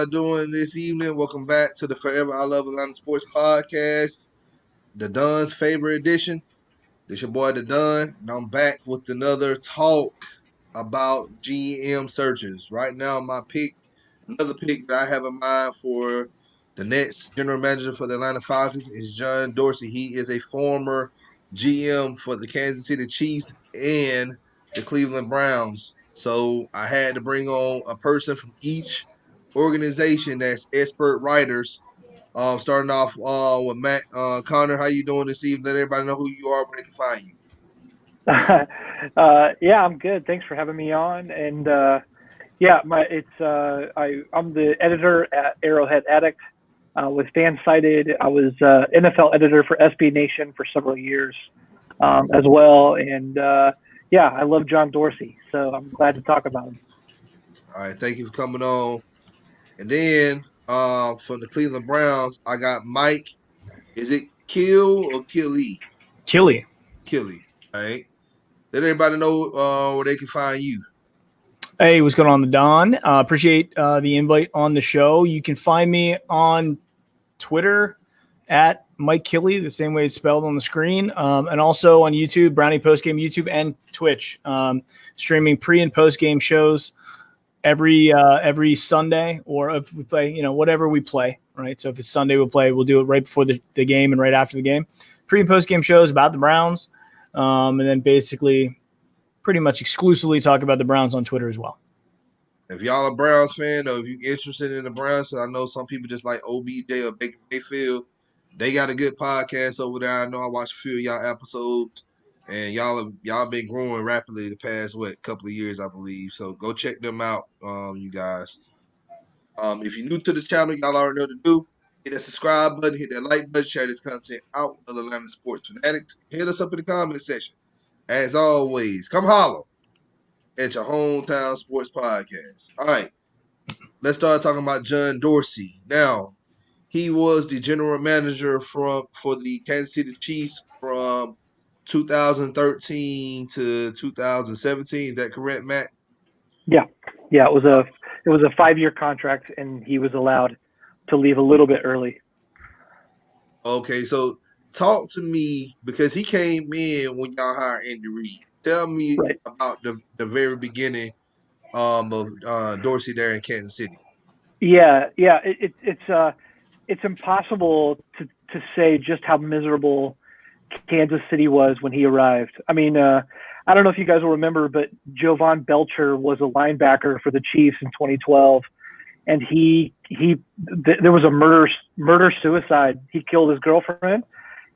y'all doing this evening? Welcome back to the Forever I Love Atlanta Sports Podcast, the Don's favorite edition. This your boy, the Don, and I'm back with another talk about GM searches. Right now, another pick that I have in mind for the next general manager for the Atlanta Falcons is John Dorsey. He is a former GM for the Kansas City Chiefs and the Cleveland Browns. So I had to bring on a person from each organization that's expert writers. Starting off with Matt Connor. How you doing this evening? Let everybody know who you are, where they can find you. Yeah, I'm good. Thanks for having me on. And I'm the editor at Arrowhead Addict with FanSided. I was NFL editor for SB Nation for several years as well. And I love John Dorsey, so I'm glad to talk about him. All right, thank you for coming on. And then from the Cleveland Browns, I got Mike. Is it Kill or Killi? Killi. Killi. All right. Let everybody know where they can find you. Hey, what's going on, the Don? Appreciate the invite on the show. You can find me on Twitter at Mike Killi, the same way it's spelled on the screen, and also on YouTube, Brownie Postgame YouTube and Twitch, streaming pre and post game shows every Sunday, or if we play, whatever we play, right? So if it's Sunday, we'll do it right before the game and right after the game. Pre and post game shows about the Browns, and then basically pretty much exclusively talk about the Browns on Twitter as well. If y'all a Browns fan or if you're interested in the Browns, I know some people just like OBJ or Baker Mayfield. They got a good podcast over there. I know I watched a few of y'all episodes, and y'all been growing rapidly the past couple of years, I believe. So go check them out, you guys. If you're new to the channel, y'all already know what to do. Hit that subscribe button, hit that like button, share this content out with the Atlanta Sports Fanatics. Hit us up in the comment section. As always, come holler at your hometown sports podcast. All right, let's start talking about John Dorsey. Now, he was the general manager for the Kansas City Chiefs from 2013 to 2017. Is that correct, Matt? Yeah. It was a 5-year contract, and he was allowed to leave a little bit early. Okay, so talk to me, because he came in when y'all hired Andy Reid. Tell me about the very beginning of Dorsey there in Kansas City. Yeah. It's impossible to say just how miserable Kansas City was when he arrived. I mean, I don't know if you guys will remember, but Jovan Belcher was a linebacker for the Chiefs in 2012, and there was a murder-suicide. He killed his girlfriend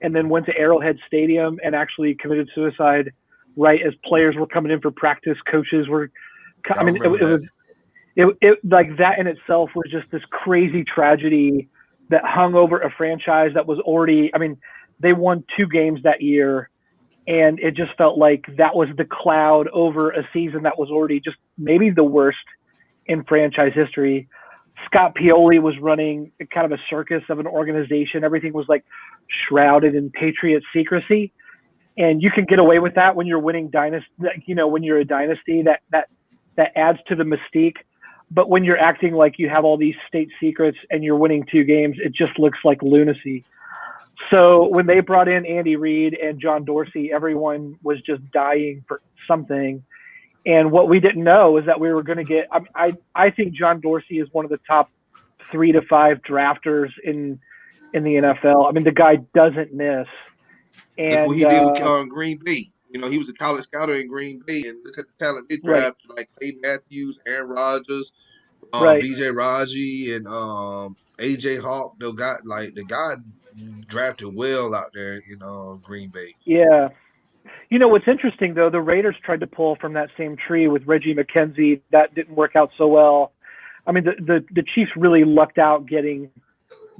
and then went to Arrowhead Stadium and actually committed suicide right as players were coming in for practice. Coaches were – it like that in itself was just this crazy tragedy that hung over a franchise that was already – I mean, they won 2 games that year, and it just felt like that was the cloud over a season that was already just maybe the worst in franchise history. Scott Pioli was running kind of a circus of an organization. Everything was like shrouded in Patriot secrecy. And you can get away with that when you're winning dynasty, when you're a dynasty, that adds to the mystique. But when you're acting like you have all these state secrets and you're winning 2 games, it just looks like lunacy. So when they brought in Andy Reid and John Dorsey, everyone was just dying for something. And what we didn't know is that we were going to get I think John Dorsey is one of the top 3 to 5 drafters in the NFL. I mean, the guy doesn't miss. And look what he did with Green Bay. He was a college scouter in Green Bay, and look at the talent they drafted, like Clay Matthews, Aaron Rodgers, B.J. Raji, and A.J. Hawk. The guy drafted well out there in Green Bay. Yeah. What's interesting, though, the Raiders tried to pull from that same tree with Reggie McKenzie. That didn't work out so well. I mean, the Chiefs really lucked out getting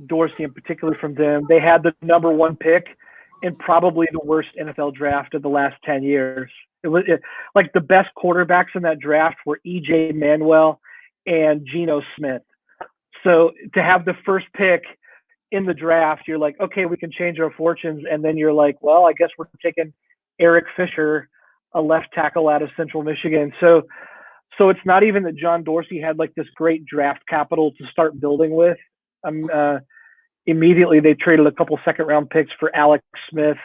Dorsey in particular from them. They had the number 1 pick in probably the worst NFL draft of the last 10 years. Like the best quarterbacks in that draft were E.J. Manuel and Geno Smith. So to have the first pick in the draft, you're like, okay, we can change our fortunes. And then you're like, well, I guess we're taking Eric Fisher, a left tackle out of Central Michigan. So So it's not even that John Dorsey had like this great draft capital to start building with. Immediately they traded a couple second-round picks for Alex Smith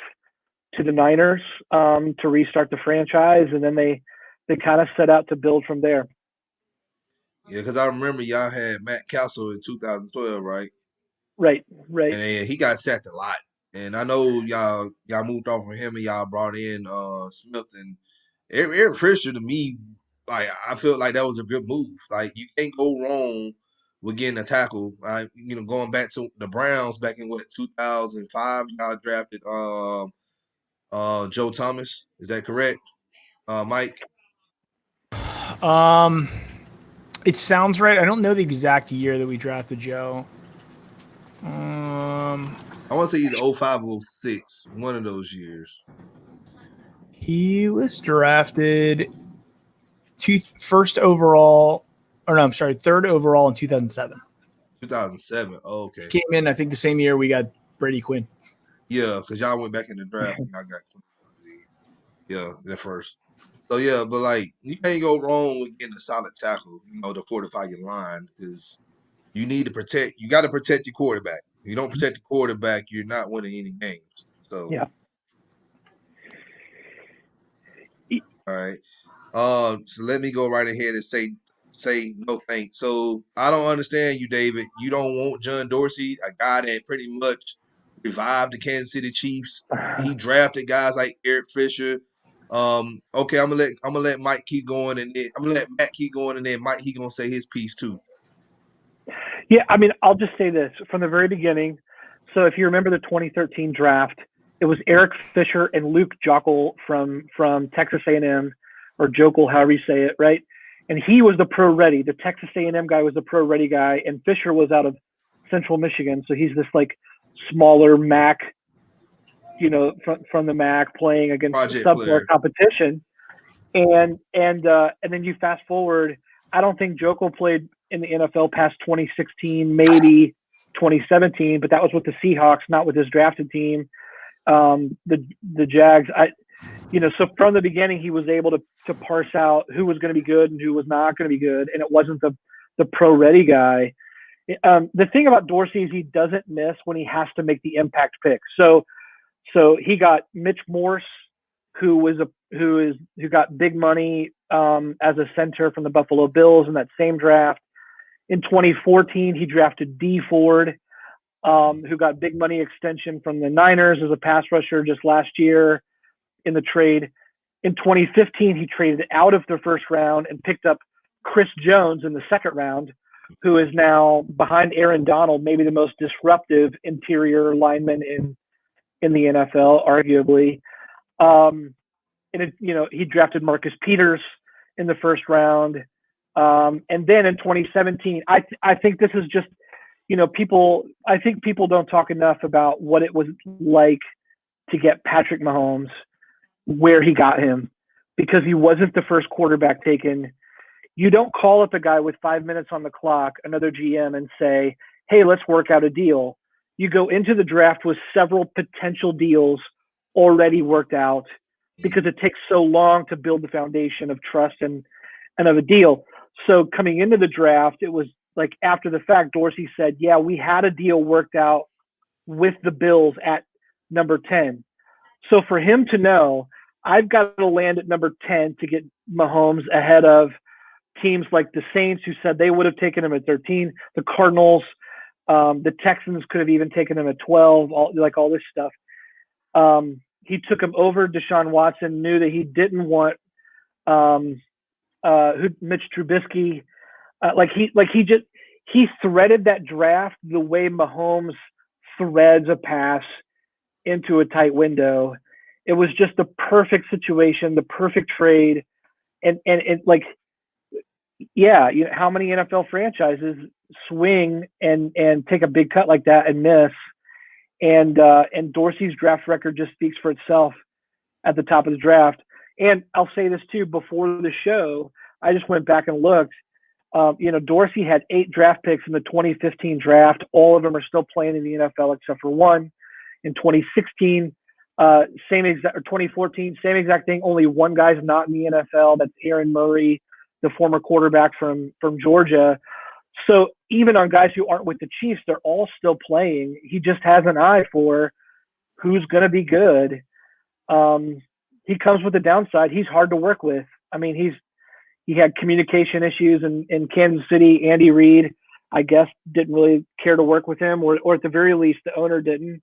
to the Niners to restart the franchise, and then they kind of set out to build from there. Yeah, because I remember y'all had Matt Castle in 2012, right? Right. And he got sacked a lot. And I know y'all moved on from him and y'all brought in Smith and Eric Fisher. To me, like I feel like that was a good move. Like you can't go wrong with getting a tackle. Going back to the Browns back in 2005, y'all drafted Joe Thomas. Is that correct, Mike? It sounds right. I don't know the exact year that we drafted Joe. I want to say either 05 or 06, one of those years. He was drafted third overall in 2007. 2007. Oh, okay. Came in, I think, the same year we got Brady Quinn. Yeah, because y'all went back in the draft and y'all got Quinn. Yeah, that first. So yeah, but like you can't go wrong with getting a solid tackle, to fortify your line because you need to protect. You got to protect your quarterback. If you don't protect the quarterback, you're not winning any games. So yeah. All right. So let me go right ahead and say no thanks. So I don't understand you, David. You don't want John Dorsey, a guy that pretty much revived the Kansas City Chiefs. He drafted guys like Eric Fisher. Okay, I'm gonna let Mike keep going, and then I'm gonna let Matt keep going, and then Mike gonna say his piece too. Yeah, I mean, I'll just say this from the very beginning. So if you remember the 2013 draft, it was Eric Fisher and Luke Joeckel from Texas A&M, or Joeckel, however you say it, right? And he was the pro-ready. The Texas A&M guy was the pro-ready guy, and Fisher was out of Central Michigan, so he's this like smaller MAC, from the MAC playing against subpar competition. And then you fast forward. I don't think Joeckel played in the NFL past 2016, maybe 2017, but that was with the Seahawks, not with his drafted team, the Jags. So from the beginning, he was able to parse out who was going to be good and who was not going to be good, and it wasn't the pro-ready guy. The thing about Dorsey is he doesn't miss when he has to make the impact pick. So he got Mitch Morse, who got big money as a center from the Buffalo Bills in that same draft. In 2014, he drafted Dee Ford, who got big money extension from the Niners as a pass rusher just last year in the trade. In 2015, he traded out of the first round and picked up Chris Jones in the second round, who is now behind Aaron Donald, maybe the most disruptive interior lineman in the NFL, arguably. He drafted Marcus Peters in the first round. And then in 2017, I think this is just, I think people don't talk enough about what it was like to get Patrick Mahomes where he got him, because he wasn't the first quarterback taken. You don't call up a guy with 5 minutes on the clock, another GM, and say, hey, let's work out a deal. You go into the draft with several potential deals already worked out, because it takes so long to build the foundation of trust and of a deal. So coming into the draft, it was like after the fact, Dorsey said, yeah, we had a deal worked out with the Bills at number 10. So for him to know, I've got to land at number 10 to get Mahomes ahead of teams like the Saints, who said they would have taken him at 13, the Cardinals, the Texans could have even taken him at 12, all this stuff. He took him over Deshaun Watson, knew that he didn't want Mitch Trubisky. He threaded that draft the way Mahomes threads a pass into a tight window. It was just the perfect situation, the perfect trade. And how many NFL franchises swing and take a big cut like that and miss? And Dorsey's draft record just speaks for itself at the top of the draft. And I'll say this too, before the show, I just went back and looked. Dorsey had 8 draft picks in the 2015 draft. All of them are still playing in the NFL except for one. In 2016, 2014, same exact thing. Only one guy's not in the NFL. That's Aaron Murray, the former quarterback from Georgia. So even on guys who aren't with the Chiefs, they're all still playing. He just has an eye for who's going to be good. He comes with the downside. He's hard to work with. I mean, he had communication issues in Kansas City. Andy Reid, I guess, didn't really care to work with him, or at the very least, the owner didn't.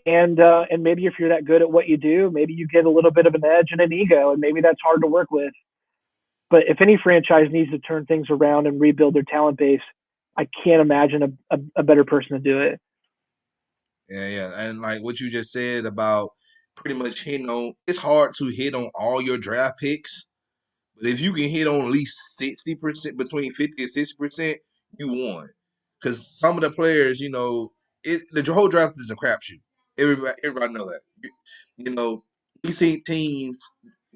And maybe if you're that good at what you do, maybe you get a little bit of an edge and an ego, and maybe that's hard to work with. But if any franchise needs to turn things around and rebuild their talent base, I can't imagine a better person to do it. Yeah. And like what you just said about pretty much hitting on, it's hard to hit on all your draft picks. But if you can hit on at least 60%, between 50 and 60%, you won. Because some of the players, the whole draft is a crapshoot. Everybody know that. We see teams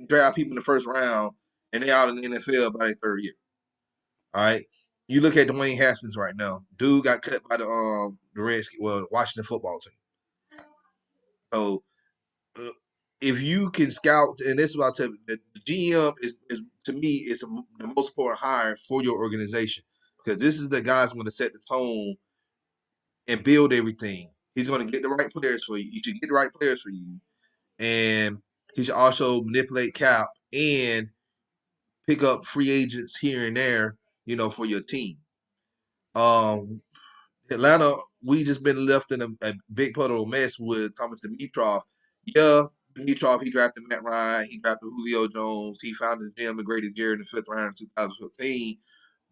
draft people in the first round, and they're out in the NFL by their third year. All right. You look at Dwayne Haskins right now. Dude got cut by the Washington football team. So if you can scout, and this is what I tell you, the GM is to me is the most important hire for your organization, because this is the guy that's going to set the tone and build everything. He's going to get the right players for you. You should get the right players for you, and he should also manipulate cap and pick up free agents here and there, for your team. Atlanta, we just been left in a big puddle of mess with Thomas Dimitroff. Yeah, Dimitroff, he drafted Matt Ryan, he drafted Julio Jones, he founded Jim McGrady Jerry in the 5th round in 2015.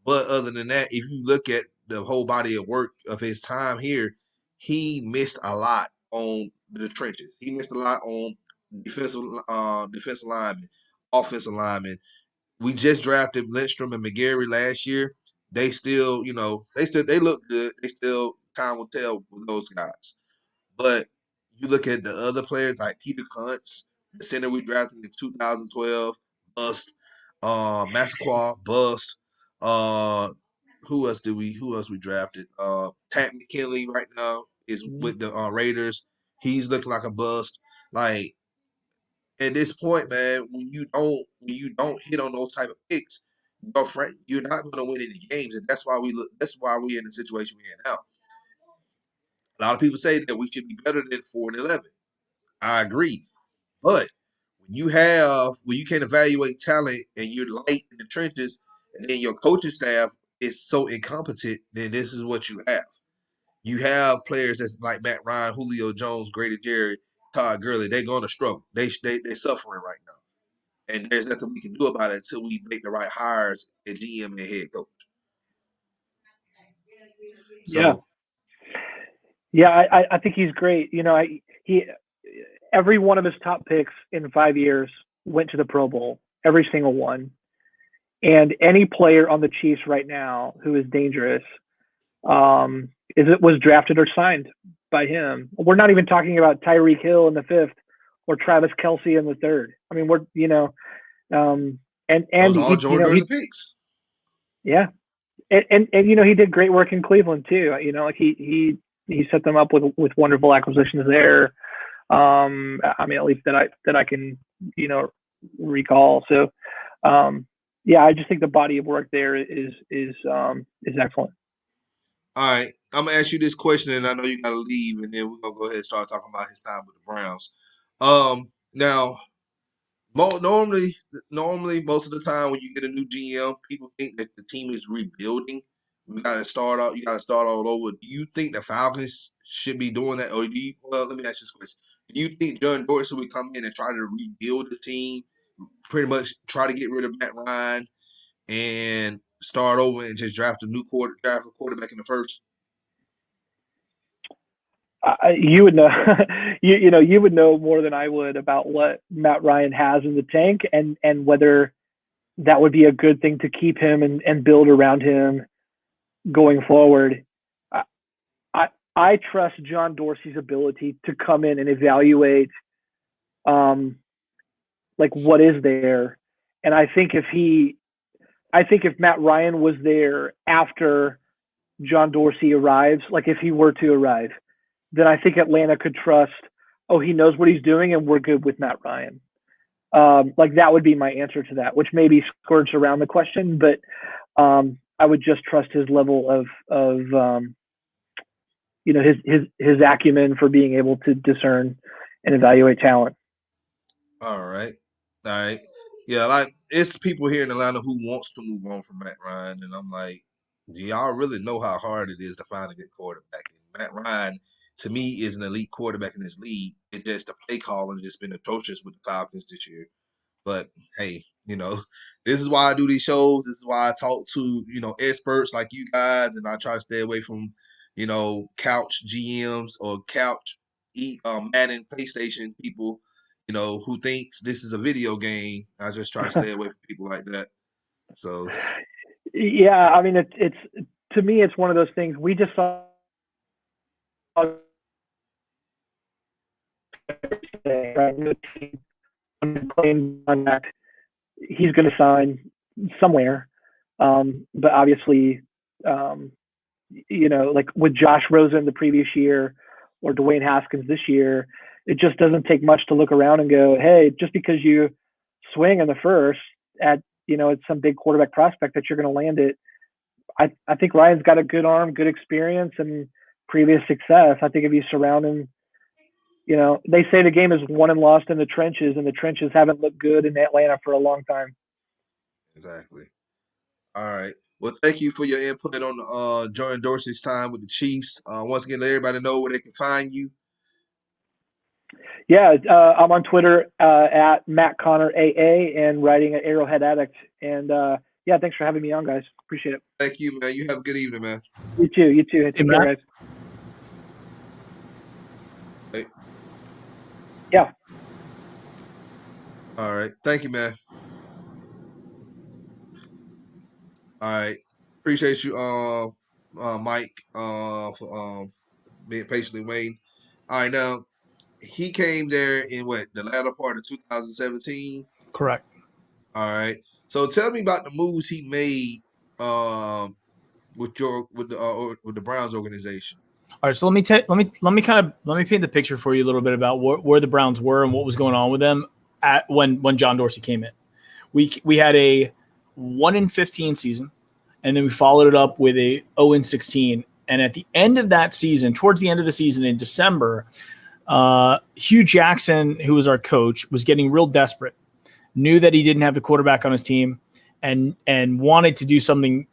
But other than that, if you look at the whole body of work of his time here, he missed a lot on the trenches. He missed a lot on defensive linemen, offensive linemen. We just drafted Lindstrom and McGarry last year. They still, they look good. They still time will tell with those guys. But you look at the other players like Peter Kuntz, the center we drafted in 2012, bust. Massaquoi, bust. Who else we drafted? Pat McKinley right now is with the Raiders. He's looking like a bust. Like, at this point, man, when you don't hit on those type of picks, you're not going to win any games, and that's why we're in the situation we're in now. A lot of people say that we should be better than 4-11. I agree, but when you can't evaluate talent and you're light in the trenches, and then your coaching staff is so incompetent, then this is what you have. You have players that's like Matt Ryan, Julio Jones, Grady Jarrett, Todd Gurley. They're going to struggle. They're suffering right now, and there's nothing we can do about it until we make the right hires at GM and head coach. I think he's great. Every one of his top picks in 5 years went to the Pro Bowl, every single one. And any player on the Chiefs right now who is dangerous was drafted or signed by him. We're not even talking about Tyreek Hill in the 5th or Travis Kelce in the 3rd. I mean, and those all Jordan Dorsey picks. Yeah, and he did great work in Cleveland too. He set them up with wonderful acquisitions there. I mean, at least that I can recall. So I just think the body of work there is excellent. All right, I'm gonna ask you this question, and I know you gotta leave, and then we're gonna go ahead and start talking about his time with the Browns. Now, normally, most of the time when you get a new GM, people think that the team is rebuilding. You gotta start all over. Do you think the Falcons should be doing that, or let me ask you this question: do you think John Dorsey would come in and try to rebuild the team, pretty much try to get rid of Matt Ryan and start over and just draft a quarterback in the first? You would know, you would know more than I would about what Matt Ryan has in the tank, and whether that would be a good thing to keep him and build around him going forward. I trust John Dorsey's ability to come in and evaluate, what is there, and I think if Matt Ryan was there after John Dorsey arrives, like if he were to arrive, then I think Atlanta could trust, he knows what he's doing and we're good with Matt Ryan. Like that would be my answer to that, which maybe skirts around the question, but I would just trust his level of his acumen for being able to discern and evaluate talent. All right. Yeah, like it's people here in Atlanta who wants to move on from Matt Ryan, and I'm like, do y'all really know how hard it is to find a good quarterback? And Matt Ryan, to me, is an elite quarterback in this league. It's just the play calling just been atrocious with the Falcons this year. But hey, this is why I do these shows. This is why I talk to, experts like you guys, and I try to stay away from, couch GMs or couch Madden PlayStation people, who thinks this is a video game. I just try to stay away from people like that. So yeah, I mean it's to me it's one of those things we just saw right? Claim on he's going to sign somewhere, but obviously, like with Josh Rosen the previous year or Dwayne Haskins this year, it just doesn't take much to look around and go, hey, just because you swing in the first at it's some big quarterback prospect that you're going to land it. I think Ryan's got a good arm, good experience, and previous success. I think if you surround him. They say the game is won and lost in the trenches, and the trenches haven't looked good in Atlanta for a long time. Exactly. All right. Well, thank you for your input on Jordan Dorsey's time with the Chiefs. Once again, let everybody know where they can find you. Yeah, I'm on Twitter at Matt Connor AA and writing at Arrowhead Addict. And yeah, thanks for having me on, guys. Appreciate it. Thank you, man. You have a good evening, man. You too. You too. Take care, guys. Hey. Yeah. All right. Thank you, man. All right. Appreciate you, Mike, for being patiently waiting. All right, now he came there in the latter part of 2017. Correct. All right. So tell me about the moves he made with the Browns organization. All right, so let me paint the picture for you a little bit about where the Browns were and what was going on with them when John Dorsey came in. We had a 1-15 season, and then we followed it up with a 0-16. And at the end of that season, towards the end of the season in December, Hugh Jackson, who was our coach, was getting real desperate. Knew that he didn't have the quarterback on his team, and wanted to do something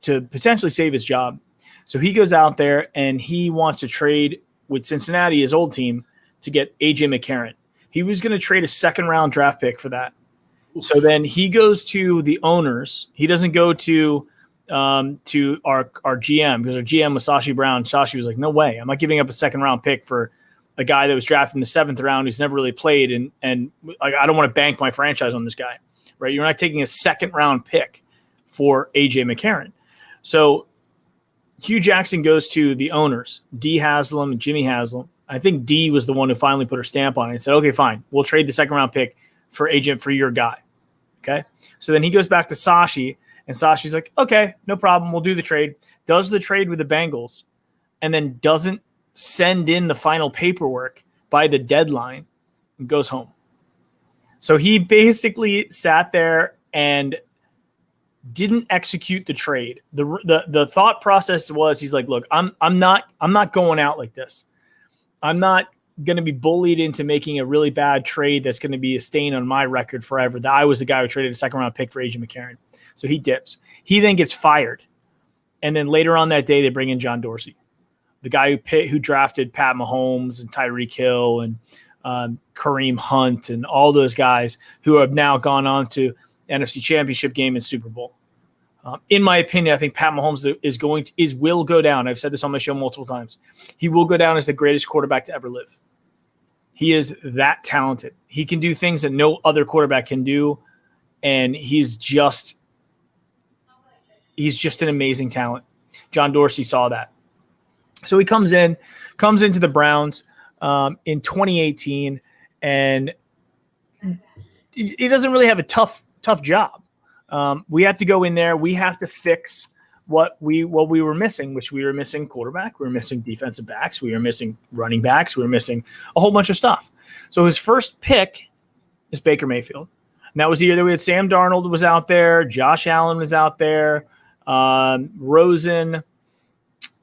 to potentially save his job. So he goes out there and he wants to trade with Cincinnati, his old team, to get A.J. McCarron. He was going to trade a second-round draft pick for that. So then he goes to the owners. He doesn't go to our GM, because our GM was Sashi Brown. Sashi was like, no way. I'm not giving up a second-round pick for a guy that was drafted in the 7th round who's never really played, and I don't want to bank my franchise on this guy, right? You're not taking a second-round pick for A.J. McCarron. So Hugh Jackson goes to the owners, Dee Haslam and Jimmy Haslam. I think Dee was the one who finally put her stamp on it and said, okay, fine, we'll trade the second-round pick for your guy. Okay? So then he goes back to Sashi, and Sashi's like, okay, no problem, we'll do the trade. Does the trade with the Bengals, and then doesn't send in the final paperwork by the deadline and goes home. So he basically sat there and didn't execute the trade. The thought process was, he's like, look, I'm not going out like this. I'm not going to be bullied into making a really bad trade that's going to be a stain on my record forever. That I was the guy who traded a second-round pick for A.J. McCarron. So he dips. He then gets fired. And then later on that day, they bring in John Dorsey, the guy who drafted Pat Mahomes and Tyreek Hill and Kareem Hunt and all those guys who have now gone on to NFC Championship game and Super Bowl. In my opinion, I think Pat Mahomes will go down. I've said this on my show multiple times. He will go down as the greatest quarterback to ever live. He is that talented. He can do things that no other quarterback can do, and he's just an amazing talent. John Dorsey saw that. So he comes into the Browns in 2018, and he doesn't really have a tough job. We have to go in there. We have to fix what we were missing, which we were missing quarterback. We were missing defensive backs. We were missing running backs. We were missing a whole bunch of stuff. So his first pick is Baker Mayfield. And that was the year that we had Sam Darnold was out there, Josh Allen was out there, Rosen.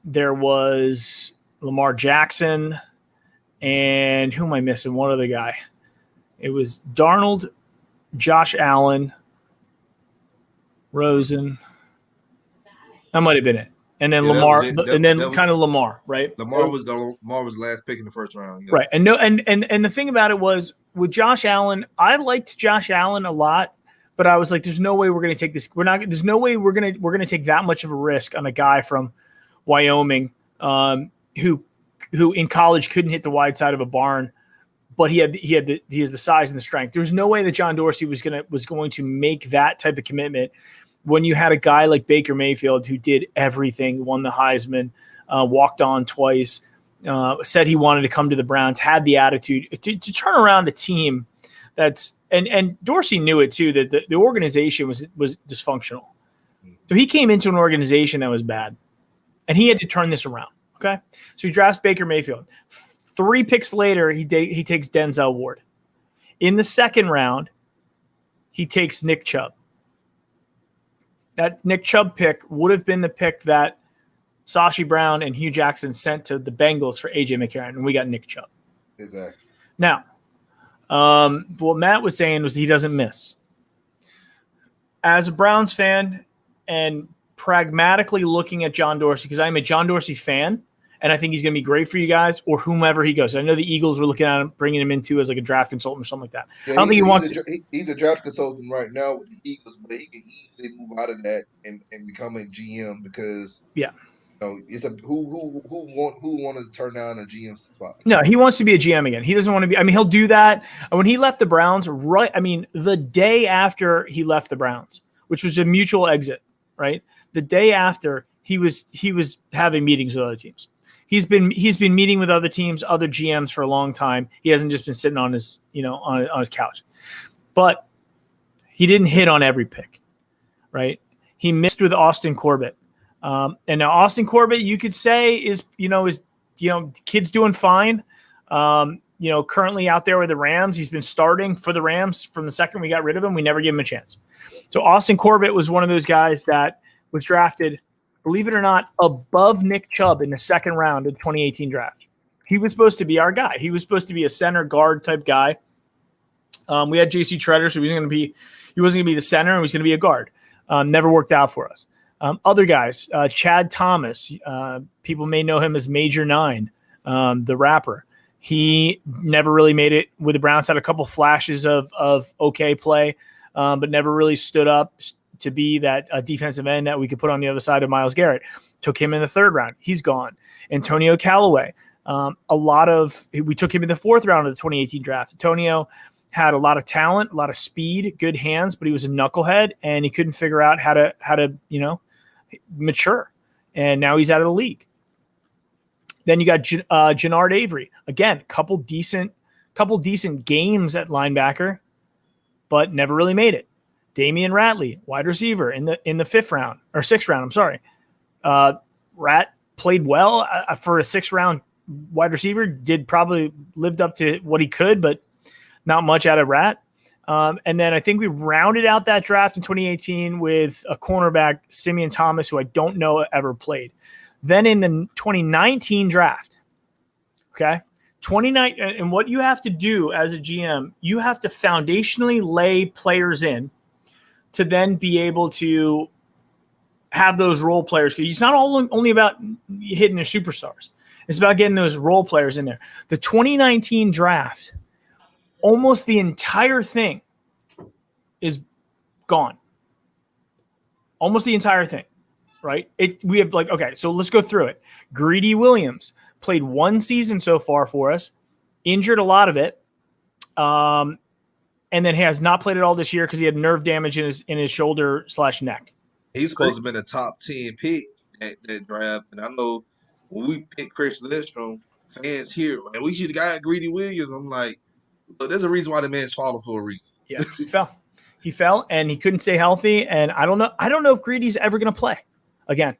There was Lamar Jackson, and who am I missing? One other guy. It was Darnold, Josh Allen, Rosen. That might have been it. And then Lamar, Lamar, right? Lamar was last pick in the first round, right? And the thing about it was with Josh Allen, I liked Josh Allen a lot, but I was like, "There's no way we're going to take this. There's no way we're going to take that much of a risk on a guy from Wyoming who in college couldn't hit the wide side of a barn, but he has the size and the strength. There's no way that John Dorsey was going to make that type of commitment." When you had a guy like Baker Mayfield who did everything, won the Heisman, walked on twice, said he wanted to come to the Browns, had the attitude to turn around a team that's and Dorsey knew it too, that the organization was dysfunctional. So he came into an organization that was bad, and he had to turn this around. Okay, so he drafts Baker Mayfield. 3 picks later, he takes Denzel Ward. In the second round, he takes Nick Chubb. That Nick Chubb pick would have been the pick that Sashi Brown and Hugh Jackson sent to the Bengals for A.J. McCarron, and we got Nick Chubb. Exactly. Now, what Matt was saying was he doesn't miss. As a Browns fan and pragmatically looking at John Dorsey, because I'm a John Dorsey fan, and I think he's going to be great for you guys or whomever he goes. I know the Eagles were looking at him, bringing him into as like a draft consultant or something like that. Yeah, I don't think he wants he's a draft consultant right now with the Eagles, but he can easily move out of that and become a GM because it's a who wanted to turn down a GM spot. No, he wants to be a GM again. He doesn't want to be. I mean, he'll do that. When he left the Browns, right? I mean, the day after he left the Browns, which was a mutual exit, right? The day after he was having meetings with other teams. He's been meeting with other teams, other GMs for a long time. He hasn't just been sitting on his on his couch, but he didn't hit on every pick, right? He missed with Austin Corbett, and now Austin Corbett, you could say is kid's doing fine. Currently out there with the Rams, he's been starting for the Rams from the second we got rid of him. We never gave him a chance. So Austin Corbett was one of those guys that was drafted, believe it or not, above Nick Chubb in the second round of the 2018 draft. He was supposed to be our guy. He was supposed to be a center guard type guy. We had J.C. Treader, so he wasn't going to be the center. He was going to be a guard. Never worked out for us. Other guys, Chad Thomas. People may know him as Major 9, the rapper. He never really made it with the Browns. Had a couple flashes of okay play, but never really stood up to be that defensive end that we could put on the other side of Myles Garrett. Took him in the third round. He's gone. Antonio Callaway. We took him in the fourth round of the 2018 draft. Antonio had a lot of talent, a lot of speed, good hands, but he was a knucklehead and he couldn't figure out how to mature. And now he's out of the league. Then you got Jannard Avery. Again, couple decent games at linebacker, but never really made it. Damian Ratley, wide receiver in the sixth round. I'm sorry. Rat played well for a 6th round wide receiver. Probably lived up to what he could, but not much out of Rat. And then I think we rounded out that draft in 2018 with a cornerback, Simeon Thomas, who I don't know ever played. Then in the 2019 draft, okay, 29, and what you have to do as a GM, you have to foundationally lay players in to then be able to have those role players. It's not only about hitting their superstars. It's about getting those role players in there. The 2019 draft, almost the entire thing is gone. Almost the entire thing, right? We have so let's go through it. Greedy Williams played 1 season so far for us, injured a lot of it. And then he has not played at all this year because he had nerve damage in his shoulder/neck. He's supposed to have been a top 10 pick at that draft. And I know when we picked Chris Lindstrom, fans here, man, we should have got Greedy Williams. I'm like, look, there's a reason why the man's falling for a reason. Yeah, he fell. He fell and he couldn't stay healthy. And I don't know if Greedy's ever going to play again.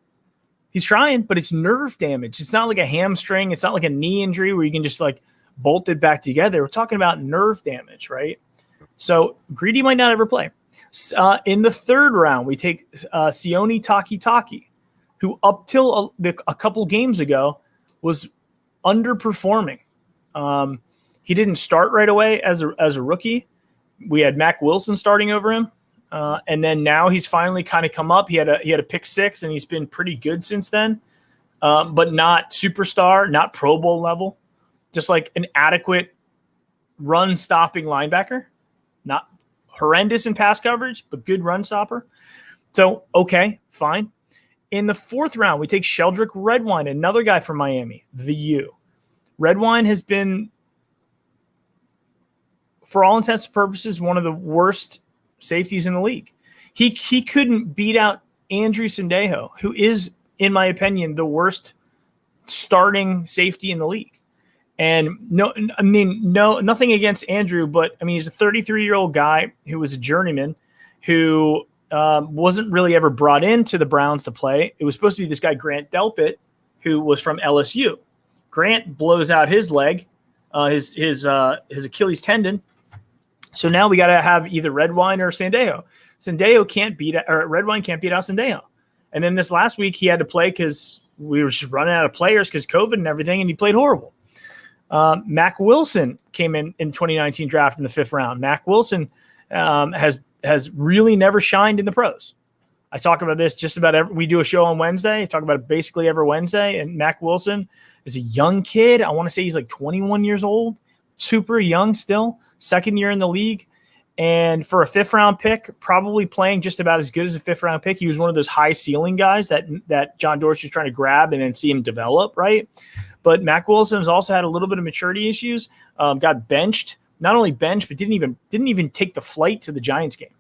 He's trying, but it's nerve damage. It's not like a hamstring. It's not like a knee injury where you can just bolt it back together. We're talking about nerve damage, right? So Greedy might not ever play. In the third round, we take Sione Takitaki, who up till a couple games ago was underperforming. He didn't start right away as a rookie. We had Mac Wilson starting over him. And then now he's finally kind of come up. He had a pick 6, and he's been pretty good since then, but not superstar, not Pro Bowl level, just like an adequate run-stopping linebacker. Not horrendous in pass coverage, but good run stopper. So, okay, fine. In the fourth round, we take Sheldrick Redwine, another guy from Miami, the U. Redwine has been, for all intents and purposes, one of the worst safeties in the league. He couldn't beat out Andrew Sendejo, who is, in my opinion, the worst starting safety in the league. And nothing against Andrew, but I mean, he's a 33-year-old guy who was a journeyman who wasn't really ever brought into the Browns to play. It was supposed to be this guy, Grant Delpit, who was from LSU. Grant blows out his leg, his Achilles tendon. So now we got to have either Redwine or Sendejo. Redwine can't beat out Sendejo. And then this last week he had to play because we were just running out of players because COVID and everything, and he played horrible. Mac Wilson came in 2019 draft in the 5th round. Mac Wilson has really never shined in the pros. I talk about this just about we do a show on Wednesday. I talk about it basically every Wednesday. And Mac Wilson is a young kid. I want to say he's like 21 years old, super young still, 2nd year in the league. And for a 5th round pick, probably playing just about as good as a 5th round pick. He was one of those high ceiling guys that John Dorsey was trying to grab and then see him develop, right? But Mac Wilson has also had a little bit of maturity issues. Got benched, not only benched, but didn't even take the flight to the Giants game.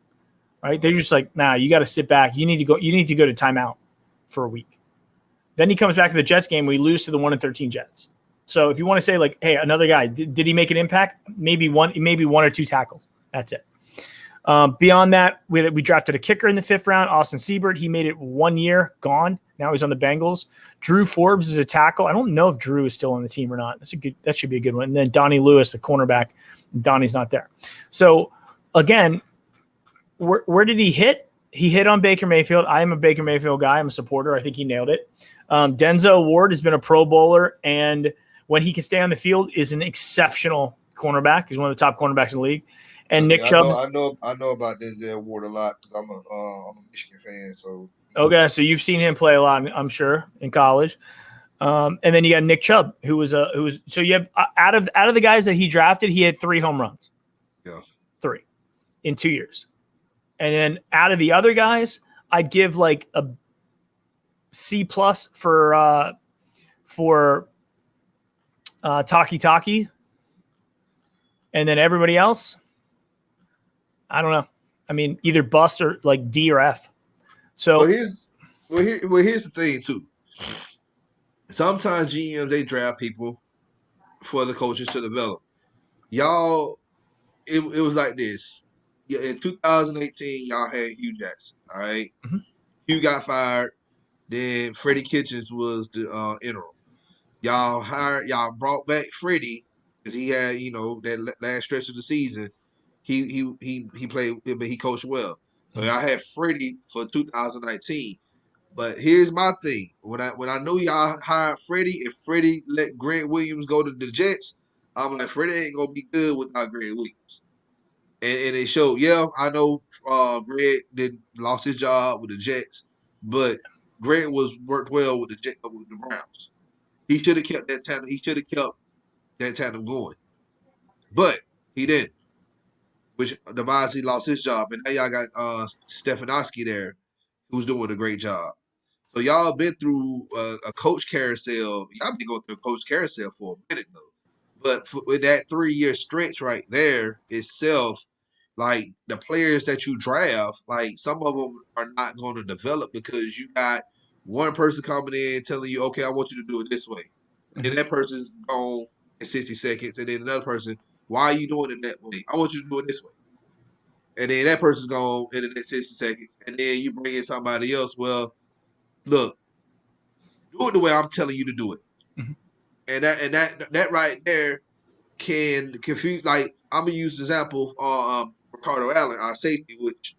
Right? They're just like, nah, you got to sit back. You need to go to timeout for a week. Then he comes back to the Jets game. We lose to the 1-13 Jets. So if you want to say like, hey, another guy, did he make an impact? Maybe one or 2 tackles. That's it. Beyond that, we drafted a kicker in the 5th round, Austin Siebert. He made it 1 year, gone. Now he's on the Bengals. Drew Forbes is a tackle. I don't know if Drew is still on the team or not. That should be a good one. And then Donnie Lewis, the cornerback. Donnie's not there. So again, where did he hit? He hit on Baker Mayfield. I am a Baker Mayfield guy. I'm a supporter. I think he nailed it. Denzel Ward has been a Pro Bowler, and when he can stay on the field, is an exceptional cornerback. He's one of the top cornerbacks in the league. And Nick Chubb. I know about Denzel Ward a lot because I'm a Michigan fan. So okay, so you've seen him play a lot, I'm sure, in college. And then you got Nick Chubb, who was so you have out of the guys that he drafted, he had 3 home runs. Yeah, 3 in 2 years. And then out of the other guys, I'd give like a C+ for Taki. And then everybody else, I don't know. I mean, either bust or like D or F. So here's the thing too. Sometimes GMs, they draft people for the coaches to develop. Y'all, it was like this. Yeah, in 2018, y'all had Hugh Jackson. All right, mm-hmm. Hugh got fired. Then Freddie Kitchens was the interim. Y'all brought back Freddie because he had that last stretch of the season. He played, but he coached well. So y'all had Freddie for 2019. But here's my thing: when I know y'all hired Freddie, if Freddie let Grant Williams go to the Jets, I'm like, Freddie ain't gonna be good without Grant Williams. And it showed. Yeah, I know Grant lost his job with the Jets, but Grant worked well with the Browns. He should have kept that tandem. He should have kept that tandem going, but he didn't. Which Devontae lost his job, and now y'all got Stefanowski there, who's doing a great job. So y'all been through a coach carousel. Y'all been going through a coach carousel for a minute though. But with that 3-year stretch right there itself, like the players that you draft, like some of them are not going to develop because you got one person coming in telling you, okay, I want you to do it this way. And then that person's gone in 60 seconds. And then another person, why are you doing it that way? I want you to do it this way. And then that person's gone in the next 60 seconds. And then you bring in somebody else. Well, look, do it the way I'm telling you to do it. Mm-hmm. And that right there can confuse. Like, I'm going to use the example of Ricardo Allen, our safety, which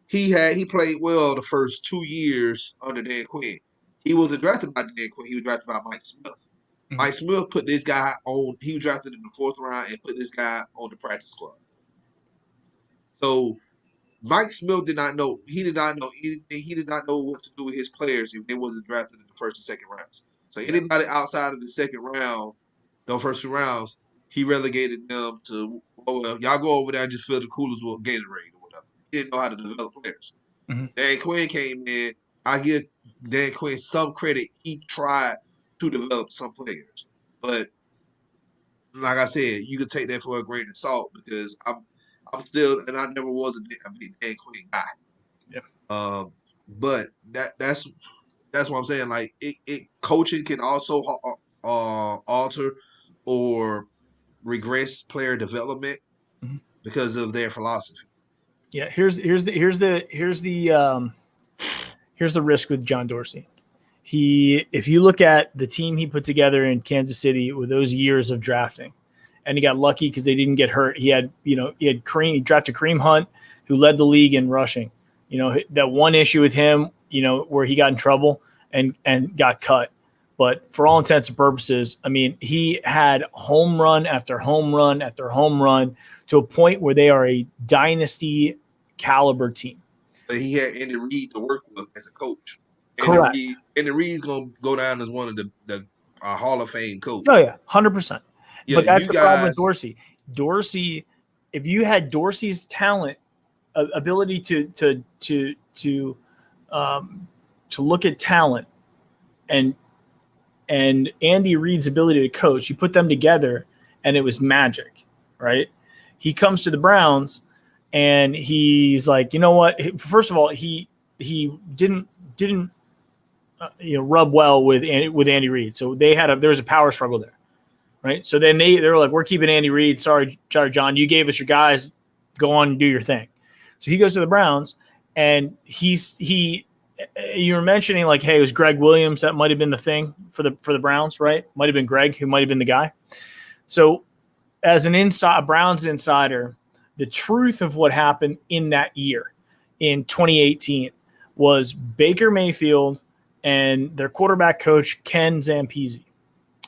he played well the first 2 years under Dan Quinn. He wasn't drafted by Dan Quinn. He was drafted by Mike Smith. Mhm. Mike Smith put this guy on. He was drafted in the 4th round and put this guy on the practice squad. So Mike Smith did not know. He did not know anything. He did not know what to do with his players if they wasn't drafted in the 1st and 2nd rounds. So anybody outside of the 2nd round, the first 2 rounds, he relegated them to, oh, well, y'all go over there and just fill the coolers with Gatorade or whatever. He didn't know how to develop players. Mhm. Dan Quinn came in. I give Dan Quinn some credit. He tried to develop some players, but like I said, you can take that for a grain of salt because I'm still, and I never was a big Dan Quinn guy. Yeah. But that's what I'm saying. Like it coaching can also alter or regress player development because of their philosophy. Yeah, here's the risk with John Dorsey. If you look at the team he put together in Kansas City with those years of drafting, and he got lucky because they didn't get hurt. He drafted Kareem Hunt, who led the league in rushing. That one issue with him, where he got in trouble and got cut. But for all intents and purposes, I mean, he had home run after home run after home run to a point where they are a dynasty caliber team. But he had Andy Reid to work with as a coach. Correct. Andy Reid's going to go down as one of the Hall of Fame coaches. Oh, yeah, 100%. Yeah, but that's the problem with Dorsey. Dorsey, if you had Dorsey's talent, ability to look at talent, and Andy Reid's ability to coach, you put them together, and it was magic, right? He comes to the Browns, and he's like, you know what? First of all, he didn't rub well with Andy Reid, so there was a power struggle there, right? So then they were like, we're keeping Andy Reid. Sorry, John, you gave us your guys. Go on and do your thing. So he goes to the Browns, and you were mentioning like, hey, it was Greg Williams that might have been the thing for the Browns, right? Might have been Greg who might have been the guy. So as a Browns insider, the truth of what happened in that year in 2018 was Baker Mayfield and their quarterback coach, Ken Zampese.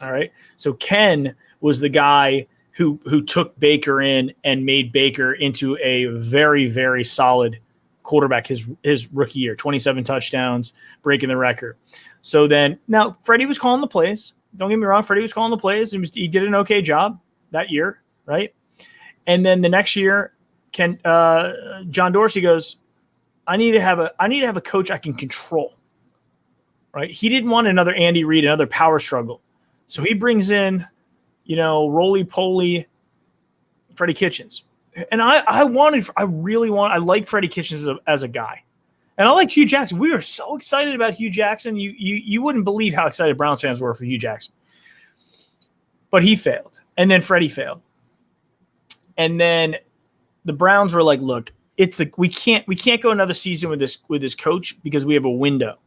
All right. So Ken was the guy who took Baker in and made Baker into a very, very solid quarterback his rookie year, 27 touchdowns, breaking the record. So then now Freddie was calling the plays. Don't get me wrong. Freddie was calling the plays. He did an okay job that year. Right. And then the next year, John Dorsey goes, I need to have a coach I can control. Right. He didn't want another Andy Reid, another power struggle. So he brings in, roly-poly Freddie Kitchens. And I like Freddie Kitchens as a guy. And I like Hugh Jackson. We were so excited about Hugh Jackson. You wouldn't believe how excited Browns fans were for Hugh Jackson. But he failed. And then Freddie failed. And then the Browns were like, look, we can't go another season with this coach because we have a window.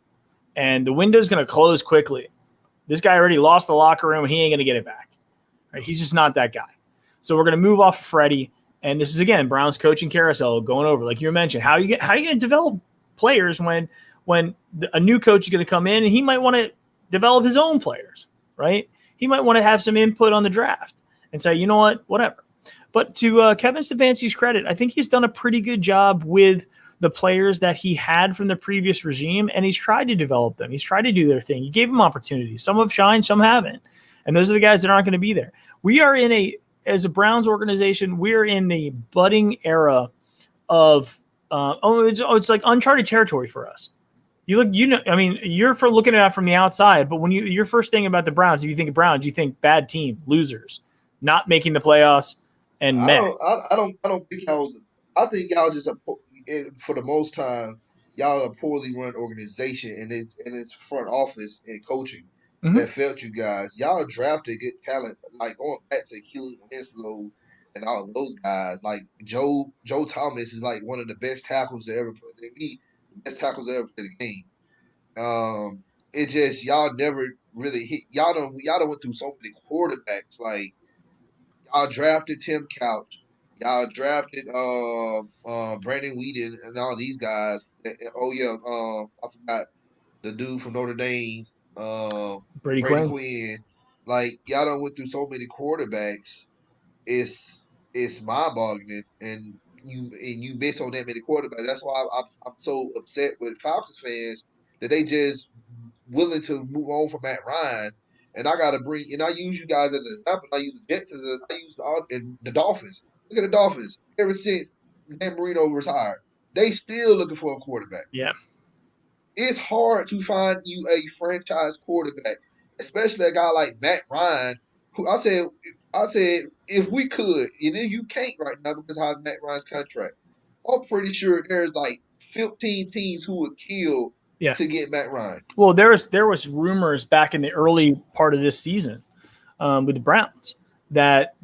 And the window's going to close quickly. This guy already lost the locker room, and he ain't going to get it back. Right? He's just not that guy. So we're going to move off of Freddie. And this is, again, Browns coaching carousel going over. Like you mentioned, how are you going to develop players when a new coach is going to come in, and he might want to develop his own players, right? He might want to have some input on the draft and say, you know what, whatever. But to Kevin Stefanski's credit, I think he's done a pretty good job with the players that he had from the previous regime, and he's tried to develop them. He's tried to do their thing. He gave them opportunities. Some have shined, some haven't. And those are the guys that aren't going to be there. We are as a Browns organization, we're in the budding era of it's like uncharted territory for us. You're looking at it from the outside, but when your first thing about the Browns, if you think of Browns, you think bad team, losers, not making the playoffs, and I don't think y'all was. I think y'all just for the most time, y'all a poorly run organization, and its front office and coaching that failed you guys. Y'all drafted good talent, like going back to Keelan Winslow and all of those guys. Like Joe Thomas is like one of the best tackles to ever play. Best tackles to ever play the game. It just y'all never really hit. Y'all done went through so many quarterbacks. Like y'all drafted Tim Couch. Y'all drafted Brandon Whedon and all these guys. Oh yeah, I forgot the dude from Notre Dame, Brady Brady Quinn. Quinn. Like y'all done went through so many quarterbacks. It's mind boggling, and you miss on that many quarterbacks. That's why I'm so upset with Falcons fans that they just willing to move on from Matt Ryan. And I gotta bring, and I use you guys as an example. I use the Jets I use all and the Dolphins. Look at the Dolphins. Ever since Dan Marino retired, they still looking for a quarterback. Yeah. It's hard to find you a franchise quarterback, especially a guy like Matt Ryan, who I said, if we could, and then you can't right now because how Matt Ryan's contract. I'm pretty sure there's like 15 teams who would kill Yeah. to get Matt Ryan. Well, there was rumors back in the early part of this season with the Browns that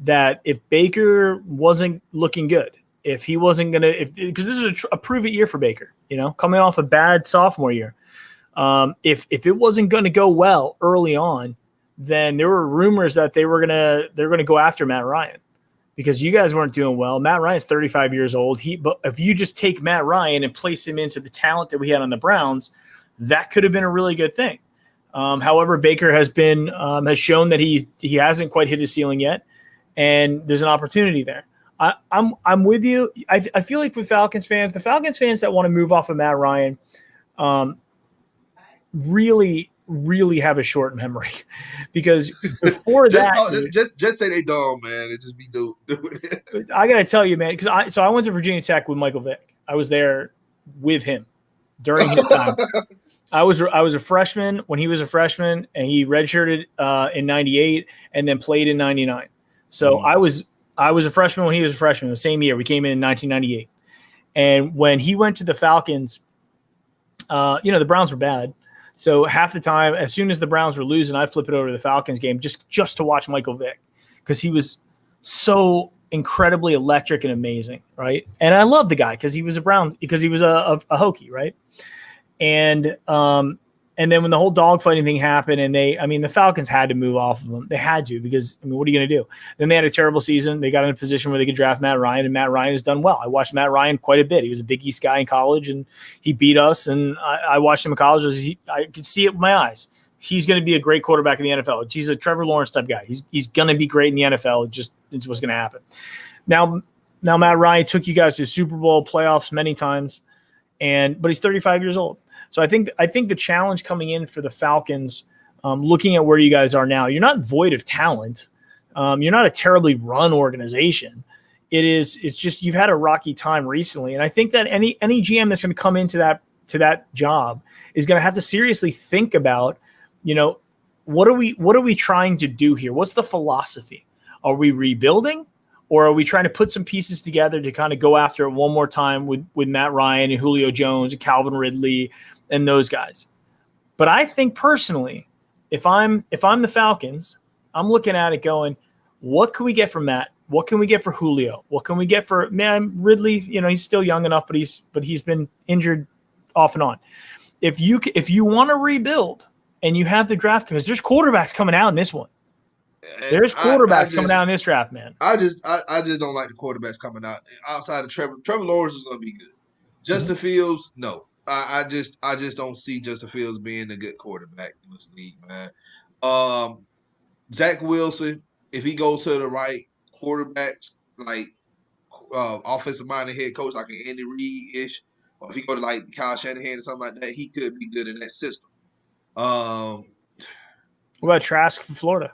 if Baker wasn't looking good, if he wasn't gonna, because this is a prove it year for Baker, coming off a bad sophomore year. If it wasn't going to go well early on, then there were rumors that they're gonna go after Matt Ryan because you guys weren't doing well. Matt Ryan's 35 years old. But if you just take Matt Ryan and place him into the talent that we had on the Browns, that could have been a really good thing. However, Baker has shown that he hasn't quite hit his ceiling yet, and there's an opportunity there. I'm with you. I feel like with the Falcons fans that want to move off of Matt Ryan, really, really have a short memory because before just say they dumb, man. It just be doing it. I gotta tell you, man, because I went to Virginia Tech with Michael Vick. I was there with him during his time. I was a freshman when he was a freshman, and he redshirted in '98 and then played in '99. So I was a freshman when he was a freshman. The same year we came in 1998, and when he went to the Falcons, the Browns were bad. So half the time, as soon as the Browns were losing, I'd flip it over to the Falcons game just to watch Michael Vick because he was so incredibly electric and amazing, right? And I love the guy because he was a Hokie, right? And then when the whole dogfighting thing happened, and the Falcons had to move off of him. They had to because what are you going to do? Then they had a terrible season. They got in a position where they could draft Matt Ryan, and Matt Ryan has done well. I watched Matt Ryan quite a bit. He was a Big East guy in college, and he beat us. And I watched him in college. I could see it with my eyes. He's going to be a great quarterback in the NFL. He's a Trevor Lawrence type guy. He's going to be great in the NFL. It's what's going to happen. Now Matt Ryan took you guys to Super Bowl playoffs many times, but he's 35 years old. So I think the challenge coming in for the Falcons, looking at where you guys are now, you're not void of talent. You're not a terribly run organization. It's just you've had a rocky time recently, and I think that any GM that's going to come into that job is going to have to seriously think about, what are we trying to do here? What's the philosophy? Are we rebuilding? Or are we trying to put some pieces together to kind of go after it one more time with Matt Ryan and Julio Jones and Calvin Ridley and those guys? But I think personally, if I'm the Falcons, I'm looking at it going, what can we get for Matt? What can we get for Julio? What can we get for Ridley? He's still young enough, but he's been injured off and on. If you want to rebuild and you have the draft, because there's quarterbacks coming out in this one. There's quarterbacks coming out in this draft, man. I just don't like the quarterbacks coming out outside of Trevor. Trevor Lawrence is going to be good. Justin Fields, no. I just don't see Justin Fields being a good quarterback in this league, man. Zach Wilson, if he goes to the right quarterbacks, like offensive minded head coach like an Andy Reid-ish, or if he go to like Kyle Shanahan or something like that, he could be good in that system. What about Trask from Florida?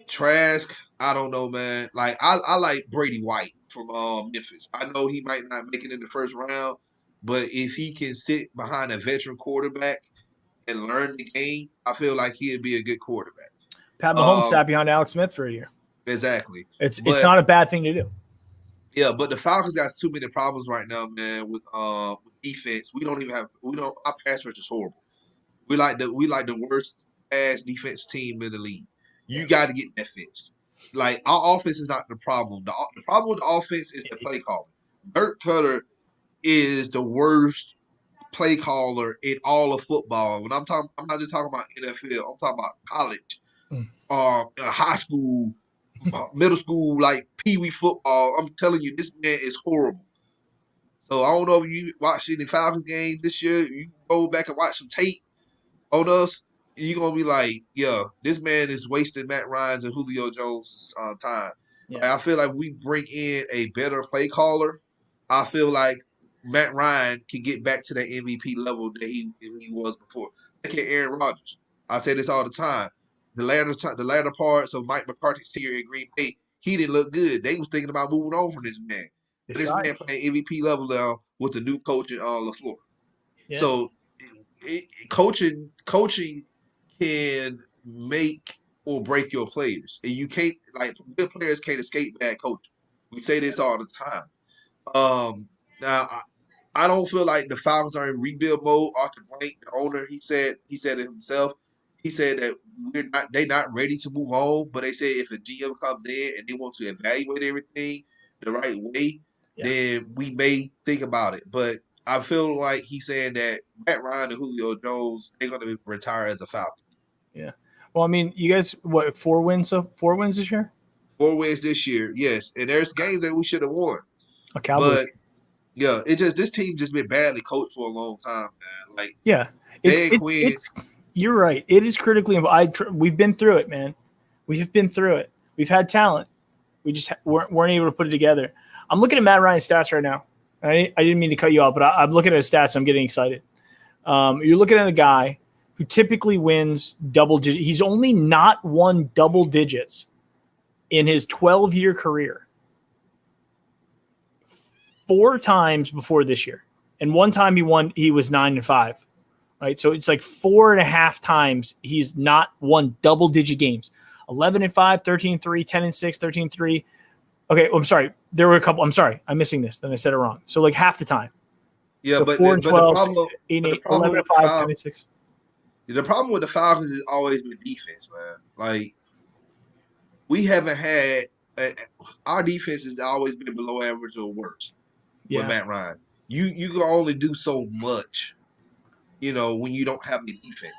Trask, I don't know, man. Like I like Brady White from Memphis. I know he might not make it in the first round, but if he can sit behind a veteran quarterback and learn the game, I feel like he'd be a good quarterback. Pat Mahomes sat behind Alex Smith for a year. Exactly. It's not a bad thing to do. Yeah, but the Falcons got too many problems right now, man. With defense, our pass rush is horrible. We like the worst pass defense team in the league. You got to get that fixed. Like, our offense is not the problem. The problem with the offense is the play calling. Dirk Cutter is the worst play caller in all of football. When I'm not just talking about NFL. I'm talking about college, high school. middle school, like Pee-wee football. I'm telling you, this man is horrible. So I don't know if you watched any Falcons game this year. You go back and watch some tape on us, you're gonna be like, yeah, this man is wasting Matt Ryan's and Julio Jones' time. Yeah. Like, I feel like we bring in a better play caller. I feel like Matt Ryan can get back to that MVP level that he was before. Look at Aaron Rodgers. I say this all the time. The latter parts of Mike McCarthy's tenure in Green Bay, he didn't look good. They was thinking about moving on from this man. But this man playing MVP level now with the new coach in LaFleur. Yeah. So coaching can make or break your players, and you can't, like, good players can't escape bad coaching. We say this all the time. Now I don't feel like the Falcons are in rebuild mode. Arthur Blank, the owner, he said it himself. He said that they're not ready to move on, but they said if a GM comes in and they want to evaluate everything the right way, then we may think about it. But I feel like he's saying that Matt Ryan and Julio Jones, they're going to retire as a Falcon. Yeah. Well, I mean, you guys, what, 4 wins this year? 4 wins this year, yes. And there's games that we should have won. A Cowboys. But yeah, this team just been badly coached for a long time, man. Like, yeah, you're right. It is critically important. We've been through it, man. We have been through it. We've had talent. We just weren't able to put it together. I'm looking at Matt Ryan's stats right now. I didn't mean to cut you off, but I'm looking at his stats. I'm getting excited. You're looking at a guy who typically wins double digits. He's only not won double digits in his 12-year career. 4 times before this year. And one time he was 9-5. Right? So it's like 4.5 times he's not won double-digit games. 11-5, 13-3, 10-6, 13-3. Okay, I'm sorry. There were a couple. I'm sorry. I'm missing this. Then I said it wrong. So like half the time. Yeah, so but 4 and 12, 8, 11-5, 10-6. The problem with the Falcons has always been defense, man. Like, we haven't had our defense has always been below average or worse with Matt Ryan. You can only do so much, when you don't have any defense.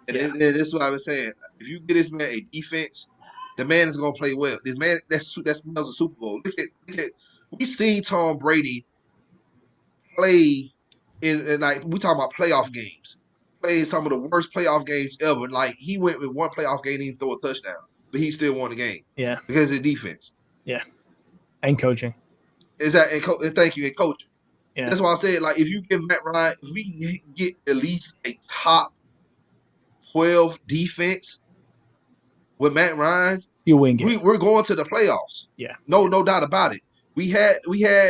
And that's what I was saying. If you get this man a defense, the man is going to play well. This man that smells a Super Bowl. Look at we seen Tom Brady play in like, we talking about playoff games. Playing some of the worst playoff games ever. Like, he went with one playoff game and he threw a touchdown, but he still won the game. Yeah, because of his defense. Yeah, and coaching. Thank you, and coaching. Yeah, that's why I said, like, if you give Matt Ryan, if we get at least a top 12 defense with Matt Ryan, you win. We're going to the playoffs. Yeah, no doubt about it. We had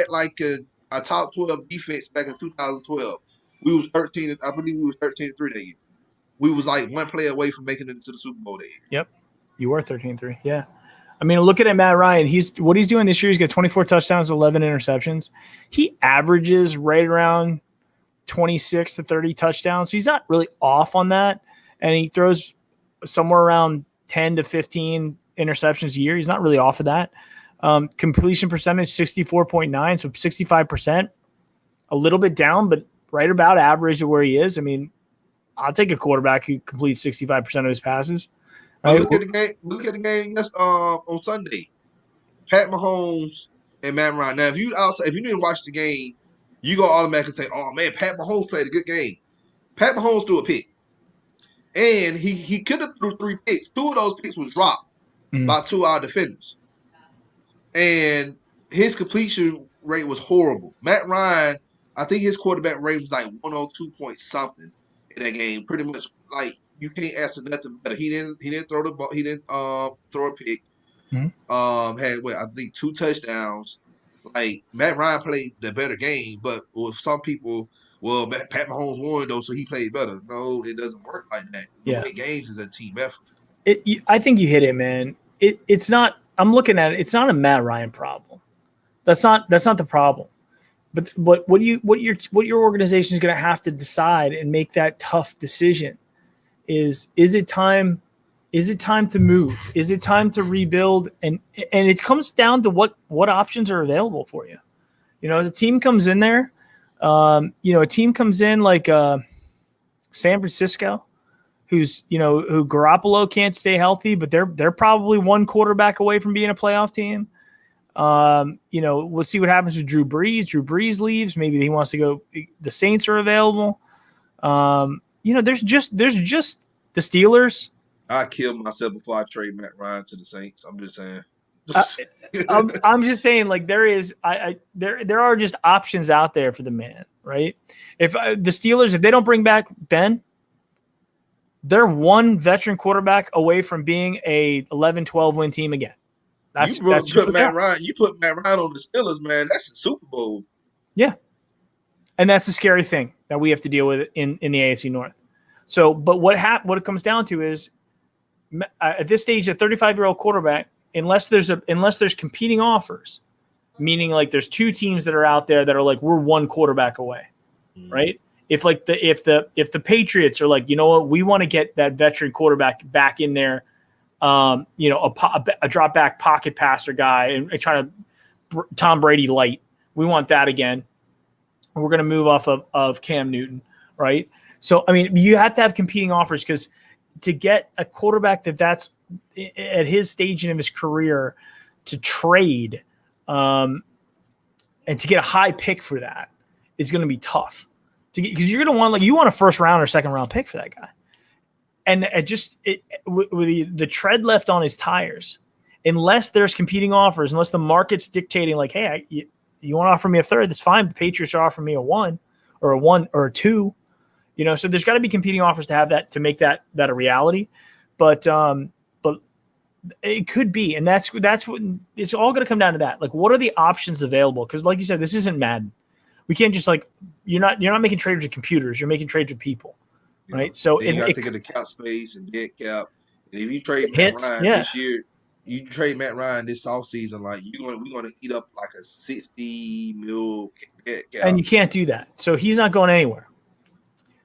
like a top 12 defense back in 2012. We was 13. I believe we was 13-3 that year. We was like one play away from making it into the Super Bowl that year. Yep, you were 13-3. Yeah, I mean, look at Matt Ryan. What he's doing this year. He's got 24 touchdowns, 11 interceptions. He averages right around 26 to 30 touchdowns. So he's not really off on that, and he throws somewhere around 10 to 15 interceptions a year. He's not really off of that. Completion percentage 64.9, so 65%. A little bit down, but right about average of where he is. I mean, I'll take a quarterback who completes 65% of his passes. Right? Look at the game on Sunday. Pat Mahomes and Matt Ryan. Now, if you didn't watch the game, you go automatically think, "Oh man, Pat Mahomes played a good game." Pat Mahomes threw a pick, and he could have threw 3 picks. 2 of those picks was dropped by 2 of our defenders, and his completion rate was horrible. Matt Ryan, I think his quarterback rate was like 102 point something in that game. Pretty much, like, you can't ask for nothing better. He didn't throw the ball. He didn't throw a pick. Had I think 2 touchdowns. Like, Matt Ryan played the better game, but with some people, Pat Mahomes won though, so he played better. No, it doesn't work like that. Winning games is a team effort. I think you hit it, man. It's not. I'm looking at it. It's not a Matt Ryan problem. That's not the problem. But what your organization is going to have to decide and make that tough decision is it time to move? Is it time to rebuild? And it comes down to what options are available for you. The team comes in there. A team comes in like San Francisco, who Garoppolo can't stay healthy, but they're probably one quarterback away from being a playoff team. We'll see what happens with Drew Brees. Drew Brees leaves. Maybe he wants to go. The Saints are available. There's just the Steelers. I killed myself before I trade Matt Ryan to the Saints. I'm just saying. I'm just saying, like, there are just options out there for the man, right? If the Steelers, if they don't bring back Ben, they're one veteran quarterback away from being a 11-12 win team again. You put Matt Ryan on the Steelers, man. That's a Super Bowl. Yeah, and that's the scary thing that we have to deal with in the AFC North. So, but what it comes down to is at this stage, a 35-year-old quarterback, unless there's competing offers, meaning like there's two teams that are out there that are like, we're one quarterback away, right? If the Patriots are like, you know what, we want to get that veteran quarterback back in there, a drop back pocket passer guy and trying to Tom Brady light. We want that again. We're going to move off of Cam Newton, right? So, I mean, you have to have competing offers, because to get a quarterback that's at his stage in his career to trade and to get a high pick for that is going to be tough. Because you're going to want a first round or second round pick for that guy. And with the tread left on his tires, unless there's competing offers, unless the market's dictating like, hey, you want to offer me a third, that's fine. The Patriots are offering me a 1 or a 2. So there's got to be competing offers to have that, to make that a reality. But it could be, and that's what it's all going to come down to that. Like, what are the options available? Because, like you said, this isn't Madden. We can't just you're not making trades with computers. You're making trades with people, right? So you got to think of the cap space and dead cap. And if you trade Matt Ryan this year, you trade Matt Ryan this offseason, like we're going to eat up like a $60 million dead cap. And you can't do that. So he's not going anywhere.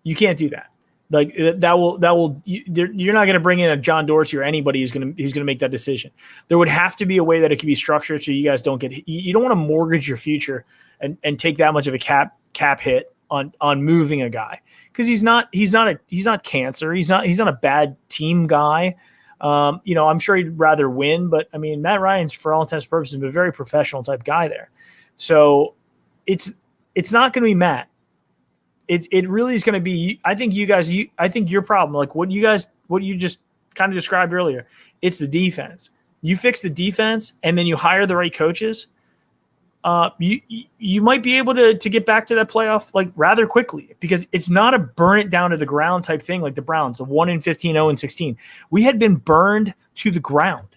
You can't do that. Like you're not going to bring in a John Dorsey or anybody who's going to make that decision. There would have to be a way that it could be structured so you guys don't you don't want to mortgage your future and take that much of a cap hit on moving a guy, because he's not cancer. He's not a bad team guy. I'm sure he'd rather win, but I mean, Matt Ryan's, for all intents and purposes, a very professional type guy there. So it's not going to be Matt. It really is going to be, I think your problem, like what you just kind of described earlier, it's the defense. You fix the defense and then you hire the right coaches. You might be able to get back to that playoff like rather quickly, because it's not a burn it down to the ground type thing like the Browns, the 1-15, 0-16. We had been burned to the ground,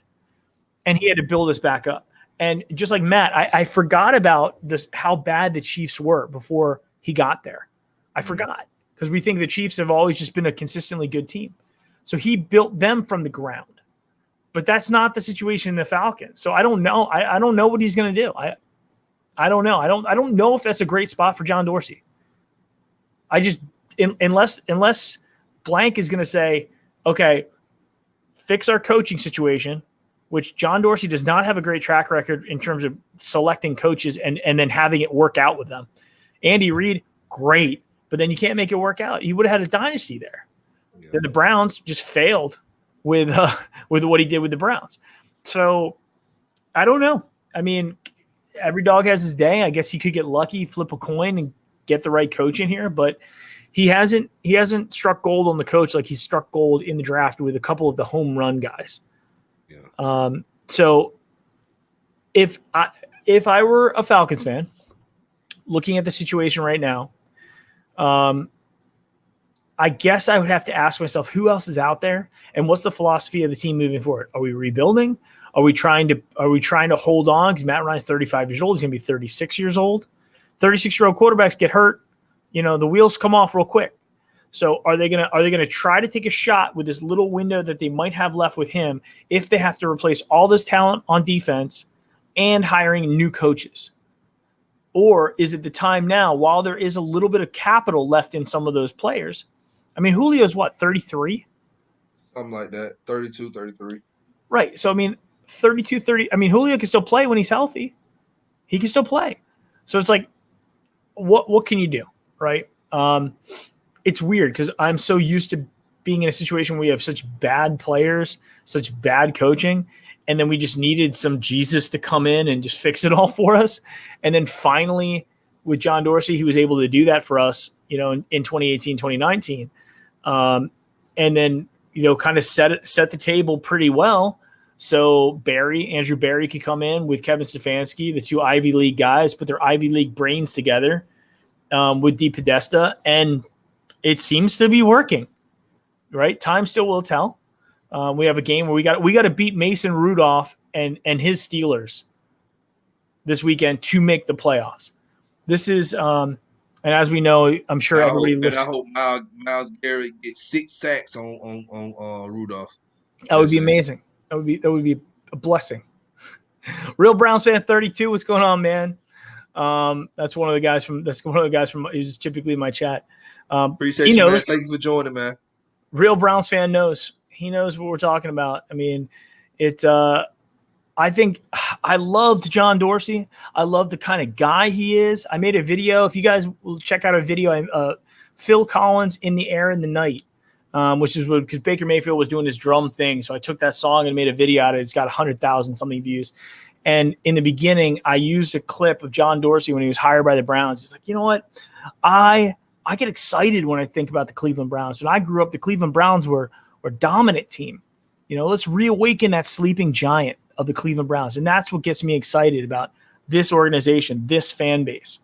and he had to build us back up. And just like Matt, I forgot about this, how bad the Chiefs were before he got there. I forgot, because we think the Chiefs have always just been a consistently good team. So he built them from the ground, but that's not the situation in the Falcons. So I don't know. I don't know what he's going to do. I don't know. I don't know if that's a great spot for John Dorsey. I just, unless blank is going to say, okay, fix our coaching situation, which John Dorsey does not have a great track record in terms of selecting coaches and then having it work out with them. Andy Reid, great, but then you can't make it work out. He would have had a dynasty there. Yeah. Then the Browns just failed with what he did with the Browns. So I don't know. I mean, every dog has his day. I guess he could get lucky, flip a coin, and get the right coach in here, but he hasn't struck gold on the coach like he struck gold in the draft with a couple of the home run guys. Yeah. So if I were a Falcons fan looking at the situation right now, I guess I would have to ask myself, who else is out there, and what's the philosophy of the team moving forward? Are we rebuilding? Are we trying to hold on? Because Matt Ryan's 35 years old. He's going to be 36 years old. 36-year-old quarterbacks get hurt. The wheels come off real quick. So are they gonna try to take a shot with this little window that they might have left with him if they have to replace all this talent on defense and hiring new coaches? Or is it the time now, while there is a little bit of capital left in some of those players? I mean, Julio's what, 33? Something like that, 32, 33. Right. So, I mean, 32, 30. I mean, Julio can still play when he's healthy. He can still play. So it's like, what can you do, right? It's weird because I'm so used to being in a situation where we have such bad players, such bad coaching, and then we just needed some Jesus to come in and just fix it all for us. And then finally, with John Dorsey, he was able to do that for us, in 2018, 2019. And then, kind of set the table pretty well. So Andrew Barry could come in with Kevin Stefanski, the two Ivy League guys, put their Ivy League brains together with Dee Podesta, and it seems to be working, right? Time still will tell. We have a game where we got to beat Mason Rudolph and his Steelers this weekend to make the playoffs. This is, and as we know, I'm sure everybody looks. I hope Myles Garrett gets 6 sacks on Rudolph. That would be amazing. That would be a blessing. Real Browns fan 32. What's going on, man? That's one of the guys from. He's typically in my chat. Appreciate you, man. Thank you for joining, man. Real Browns fan knows. He knows what we're talking about. I mean, I think I loved John Dorsey. I love the kind of guy he is. I made a video. If you guys will check out a video, Phil Collins, In the Air in the Night, which is because Baker Mayfield was doing his drum thing. So I took that song and made a video out of it. It's got 100,000 something views. And in the beginning, I used a clip of John Dorsey when he was hired by the Browns. He's like, you know what? I get excited when I think about the Cleveland Browns. When I grew up, the Cleveland Browns were a dominant team. Let's reawaken that sleeping giant of the Cleveland Browns. And that's what gets me excited about this organization, this fan base.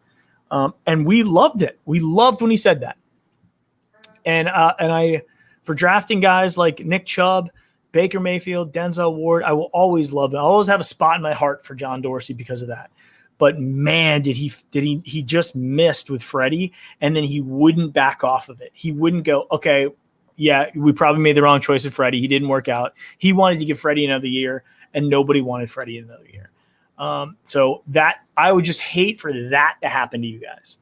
And we loved it. We loved when he said that. And I, for drafting guys like Nick Chubb, Baker Mayfield, Denzel Ward, I will always love them. I always have a spot in my heart for John Dorsey because of that. But man, did he just missed with Freddie, and then he wouldn't back off of it. He wouldn't go, okay, yeah, we probably made the wrong choice with Freddie. He didn't work out. He wanted to give Freddie another year, and nobody wanted Freddie another year. So that I would just hate for that to happen to you guys,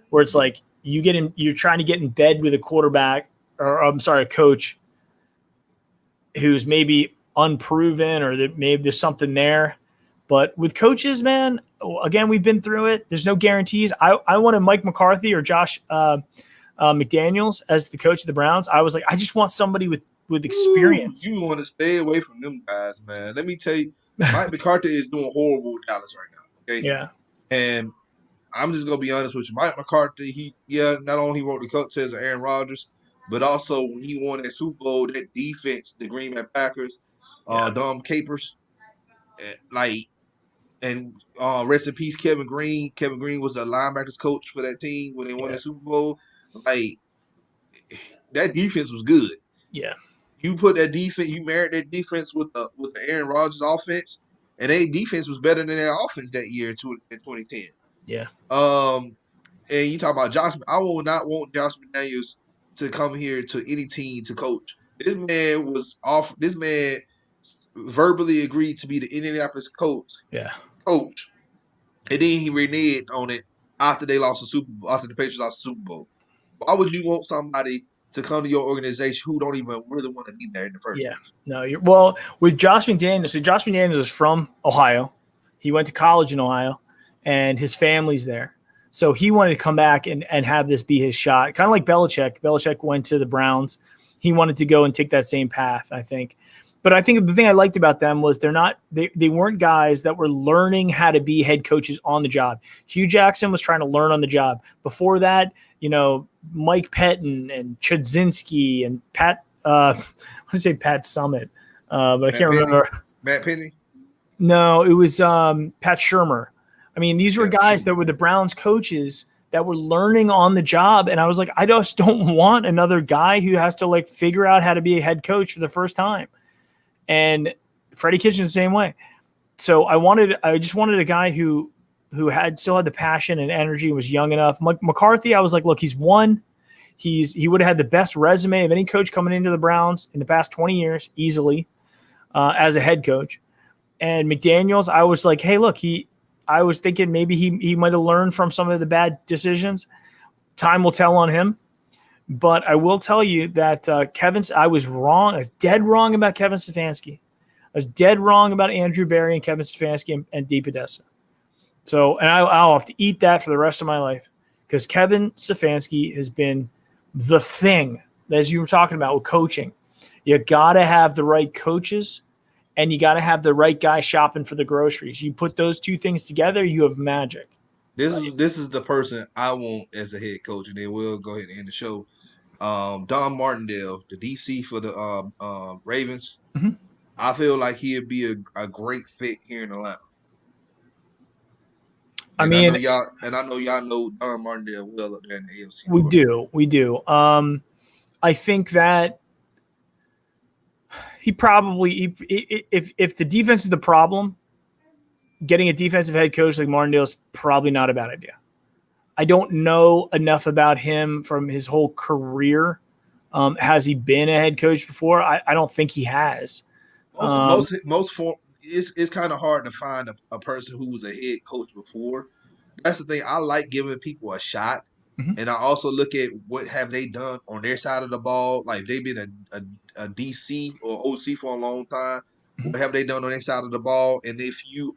where it's like you're trying to get in bed with a quarterback, or I'm sorry, a coach who's maybe unproven, or that maybe there's something there. But with coaches, man, again, we've been through it. There's no guarantees. I wanted Mike McCarthy or Josh McDaniels as the coach of the Browns. I was like, I just want somebody with experience. You want to stay away from them guys, man. Let me tell you, Mike McCarthy is doing horrible with Dallas right now. Okay? Yeah. And I'm just gonna be honest with you. Mike McCarthy, not only wrote the coattails of Aaron Rodgers, but also when he won that Super Bowl, that defense, the Green Bay Packers, Dom Capers, and rest in peace, Kevin Green. Kevin Green was the linebackers coach for that team when they won the Super Bowl. Like, that defense was good. Yeah. You put that defense, you married that defense with the Aaron Rodgers offense, and their defense was better than their offense that year in 2010. Yeah. And you talk about Josh. I will not want Josh McDaniels to come here to any team to coach. This man was off. This man verbally agreed to be the Indianapolis coach. Yeah. Coach, and then he reneged on it after they lost the Super Bowl. After the Patriots lost the Super Bowl. Why would you want somebody to come to your organization who don't even really want to be there in the first place? No, with Josh McDaniels. So Josh McDaniels is from Ohio. He went to college in Ohio, and his family's there. So he wanted to come back and have this be his shot, kind of like Belichick. Belichick went to the Browns. He wanted to go and take that same path, I think. But I think the thing I liked about them was they weren't guys that were learning how to be head coaches on the job. Hugh Jackson was trying to learn on the job. Before that, Mike Pettin and Chudzinski and Pat, I want to say Pat Summit, but I can't remember. Matt Penny? No, it was Pat Shurmur. I mean, these were guys that were the Browns coaches that were learning on the job. And I was like, I just don't want another guy who has to figure out how to be a head coach for the first time. And Freddie Kitchens the same way. So I just wanted a guy who still had the passion and energy and was young enough. McCarthy, I was like, look, he's won. He would have had the best resume of any coach coming into the Browns in the past 20 years, easily, as a head coach. And McDaniels, I was like, hey, look, I was thinking maybe he might have learned from some of the bad decisions. Time will tell on him. But I will tell you that I was wrong. I was dead wrong about Kevin Stefanski. I was dead wrong about Andrew Barry and Kevin Stefanski and Dee Podesta. So, and I'll have to eat that for the rest of my life, because Kevin Stefanski has been the thing as you were talking about with coaching. You got to have the right coaches, and you got to have the right guy shopping for the groceries. You put those two things together, you have magic. This is the person I want as a head coach, and then we'll go ahead and end the show. Don Martindale, the DC for the Ravens. Mhm. I feel like he'd be a great fit here in Atlanta. I And mean, I know y'all know Don Martindale well up there in the AFC. We do. I think that he probably, if the defense is the problem, getting a defensive head coach like Martindale is probably not a bad idea. I don't know enough about him from his whole career. Has he been a head coach before? I don't think he has. It's kind of hard to find a person who was a head coach before. That's the thing. I like giving people a shot, and I also look at what have they done on their side of the ball. Like they've been a DC or OC for a long time. What have they done on their side of the ball? And if you're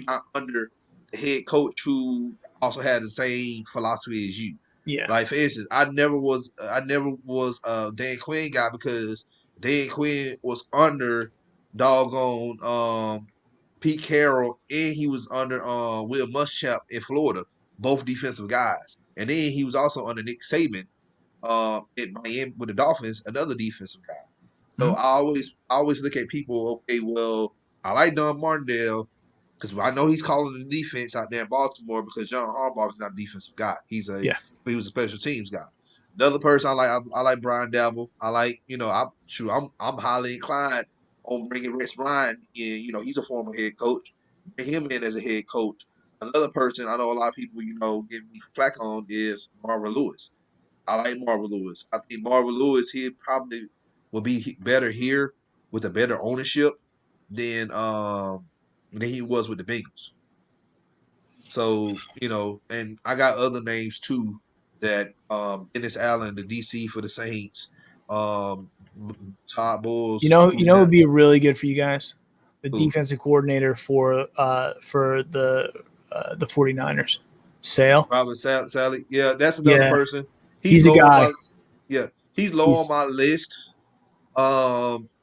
not under a head coach who also had the same philosophy as you. Yeah. Like for instance, I never was a Dan Quinn guy because Dan Quinn was under doggone Pete Carroll and he was under Will Muschamp in Florida, both defensive guys. And then he was also under Nick Saban in Miami with the Dolphins, another defensive guy. So I always look at people, okay, well, I like Don Martindale because I know he's calling the defense out there in Baltimore because John Harbaugh is not a defensive guy. He was a special teams guy. Another person I like Brian Dabble. I like, I'm highly inclined on bringing Rex Ryan in. He's a former head coach. Bring him in as a head coach. Another person I know a lot of people, give me flack on is Marvin Lewis. I like Marvin Lewis. I think Marvin Lewis, he probably will be better here with a better ownership than he was with the Bengals. So, and I got other names too that Dennis Allen, the DC for the Saints, Todd Bowles. It would be really good for you guys. The defensive coordinator for the 49ers. Sale. Robert Sally. Yeah, that's another person. He's a guy. He's low on my list.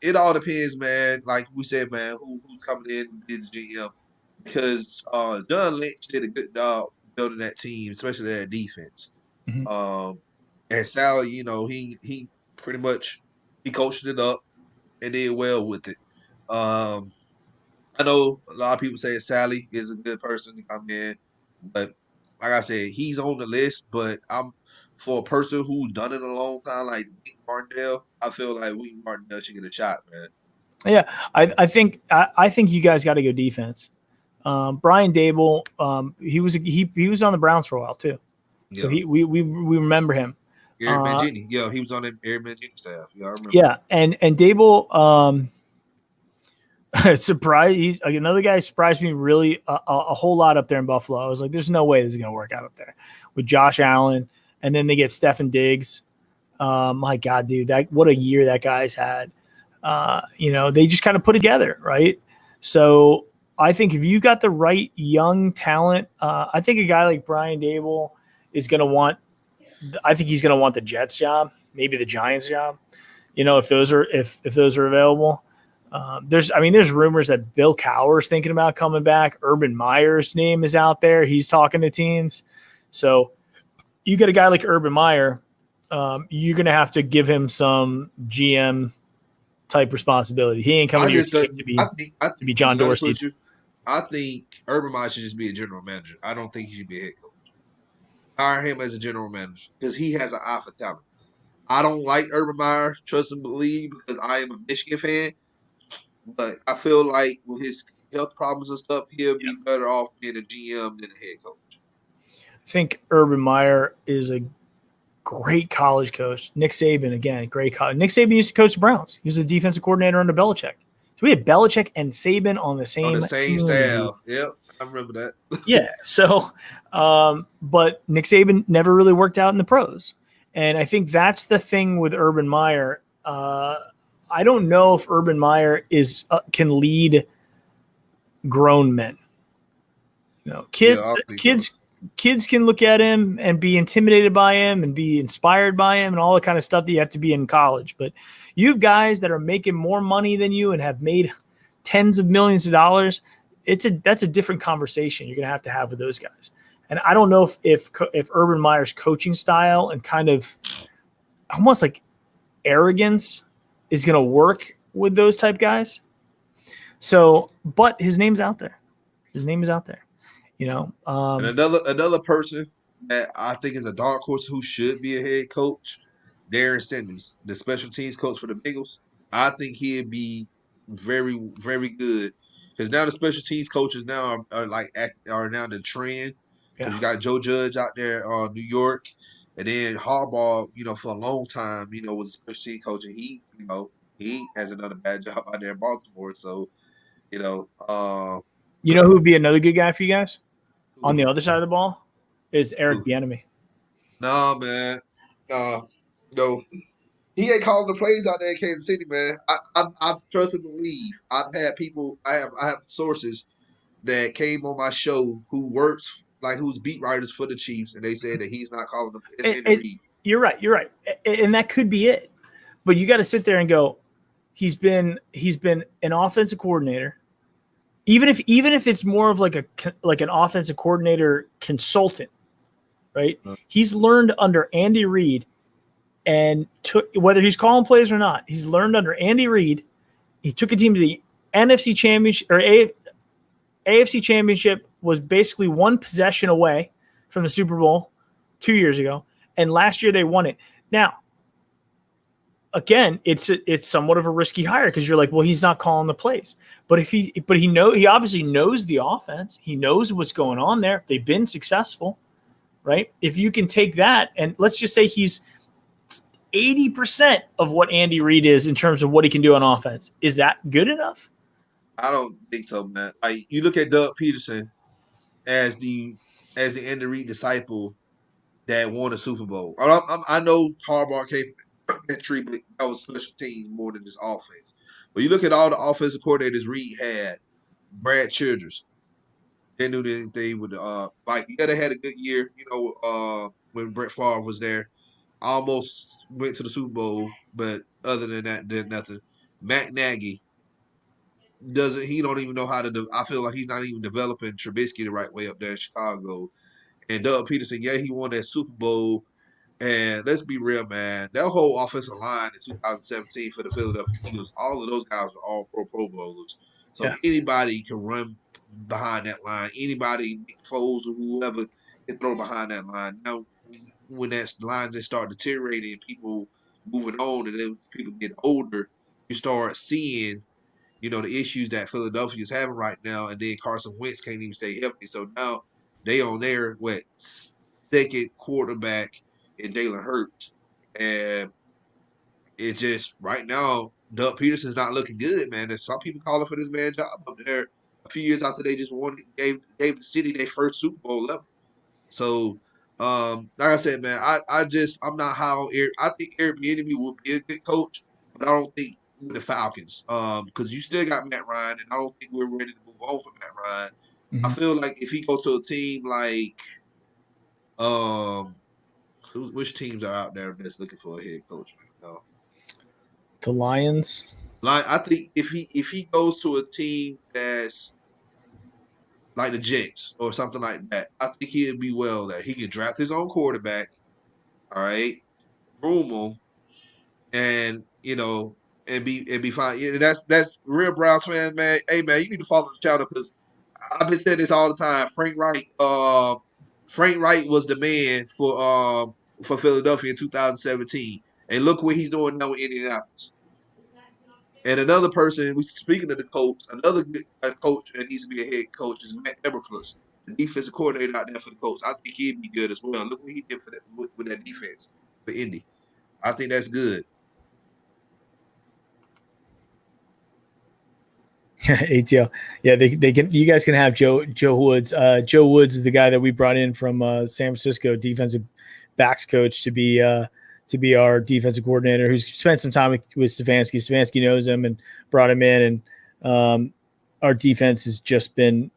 It all depends, man. Like we said, man, who's coming in and is GM. Because John Lynch did a good job building that team, especially that defense. And Sally, he pretty much he coached it up and did well with it. I know a lot of people say Sally is a good person to come in, but like I said, he's on the list. But for a person who's done it a long time, like Nick Martindale, I feel like Martindale should get a shot, man. Yeah, I think you guys got to go defense. Brian Dable, he was on the Browns for a while too, so we remember him. Eric Mangini, he was on the Eric Mangini staff. Yeah, I remember. Yeah, and Dable, he's another guy surprised me really a whole lot up there in Buffalo. I was like, there's no way this is gonna work out up there with Josh Allen, and then they get Stefon Diggs. My God, dude, what a year that guy's had. They just kind of put together, right? So I think if you got the right young talent, I think a guy like Brian Dable is going to want. I think he's going to want the Jets job, maybe the Giants job. If those are available. There's rumors that Bill Cowher's thinking about coming back. Urban Meyer's name is out there. He's talking to teams. So you get a guy like Urban Meyer, you're going to have to give him some GM type responsibility. He ain't coming to be John Dorsey. I think Urban Meyer should just be a general manager. I don't think he should be a head coach. Hire him as a general manager because he has an eye for talent. I don't like Urban Meyer, trust and believe, because I am a Michigan fan. But I feel like with his health problems and stuff, he'll be better off being a GM than a head coach. I think Urban Meyer is a great college coach. Nick Saban, again, great college. Nick Saban used to coach the Browns. He was the defensive coordinator under Belichick. So we had Belichick and Saban on the same staff. Yep, I remember that. Yeah. So, but Nick Saban never really worked out in the pros, and I think that's the thing with Urban Meyer. I don't know if Urban Meyer can lead grown men. Kids kids can look at him and be intimidated by him and be inspired by him and all the kind of stuff that you have to be in college. But you have guys that are making more money than you and have made tens of millions of dollars. That's a different conversation you're going to have with those guys. And I don't know if Urban Meyer's coaching style and kind of almost like arrogance is going to work with those type guys. So, but his name's out there. His name is out there. And another person that I think is a dark horse who should be a head coach, Darren Sanders, the special teams coach for the Bengals. I think he'd be very, very good because now the special teams coaches now are now the trend. Because you got Joe Judge out there on New York, and then Harbaugh, for a long time, was a special teams coach, and he hasn't done a bad job out there in Baltimore. So, who would be another good guy for you guys? On the other side of the ball is Eric Bieniemy. No, man. No. He ain't calling the plays out there in Kansas City, man. I trust and believe. I have sources that came on my show who's beat writers for the Chiefs, and they said that he's not calling them. You're right. And that could be it. But you got to sit there and go, he's been an offensive coordinator. Even if it's more of like an offensive coordinator consultant, right? He's learned under Andy Reid, and whether he's calling plays or not, he's learned under Andy Reid. He took a team to the NFC Championship or AFC Championship, was basically one possession away from the Super Bowl 2 years ago, and last year they won it. Now, again, it's somewhat of a risky hire because you're like, well, he's not calling the plays. But he obviously knows the offense. He knows what's going on there. They've been successful, right? If you can take that and let's just say he's 80% of what Andy Reid is in terms of what he can do on offense, is that good enough? I don't think so, man. Like you look at Doug Peterson as the Andy Reid disciple that won a Super Bowl. I know Harbaugh came tree, but that was special teams more than just offense. But you look at all the offensive coordinators Reed had, Brad Childress. They knew anything with Vikings. Yeah, they had a good year, when Brett Favre was there. Almost went to the Super Bowl, but other than that, did nothing. Matt Nagy don't even know how to I feel like he's not even developing Trubisky the right way up there in Chicago. And Doug Peterson, he won that Super Bowl. And let's be real, man. That whole offensive line in 2017 for the Philadelphia Eagles, all of those guys were all Pro Bowlers. So anybody can run behind that line. Anybody, Nick Foles or whoever, can throw behind that line. Now, when that line just start deteriorating and people moving on and then people get older, you start seeing, the issues that Philadelphia is having right now. And then Carson Wentz can't even stay healthy. So now they on their, second quarterback and Jalen Hurts. And it just, right now, Doug Peterson's not looking good, man. If some people calling for this man job up there a few years after they just gave the city their first Super Bowl ever. So, like I said, man, I'm not high on Eric. I think Eric Bieniemy will be a good coach, but I don't think with the Falcons. Because you still got Matt Ryan, and I don't think we're ready to move on from Matt Ryan. Mm-hmm. I feel like if he goes to a team like which teams are out there that's looking for a head coach right now? The Lions. I think if he goes to a team that's like the Jets or something like that, I think he'd be well there. He can draft his own quarterback, all right, groom him, and and be fine. Yeah, that's real Browns fans, man. Hey, man, you need to follow the channel because I've been saying this all the time. Frank Wright was the man for Philadelphia in 2017, and look what he's doing now with Indianapolis. And another person, speaking of the coach, another good coach that needs to be a head coach is Matt Eberflus, the defensive coordinator out there for the Colts. I think he'd be good as well. Look what he did for that with that defense for Indy. I think that's good. ATL. Yeah, they can. You guys can have Joe Woods. Joe Woods is the guy that we brought in from San Francisco, defensive backs coach, to be our defensive coordinator, who's spent some time with Stefanski. Stefanski knows him and brought him in, and our defense has just been,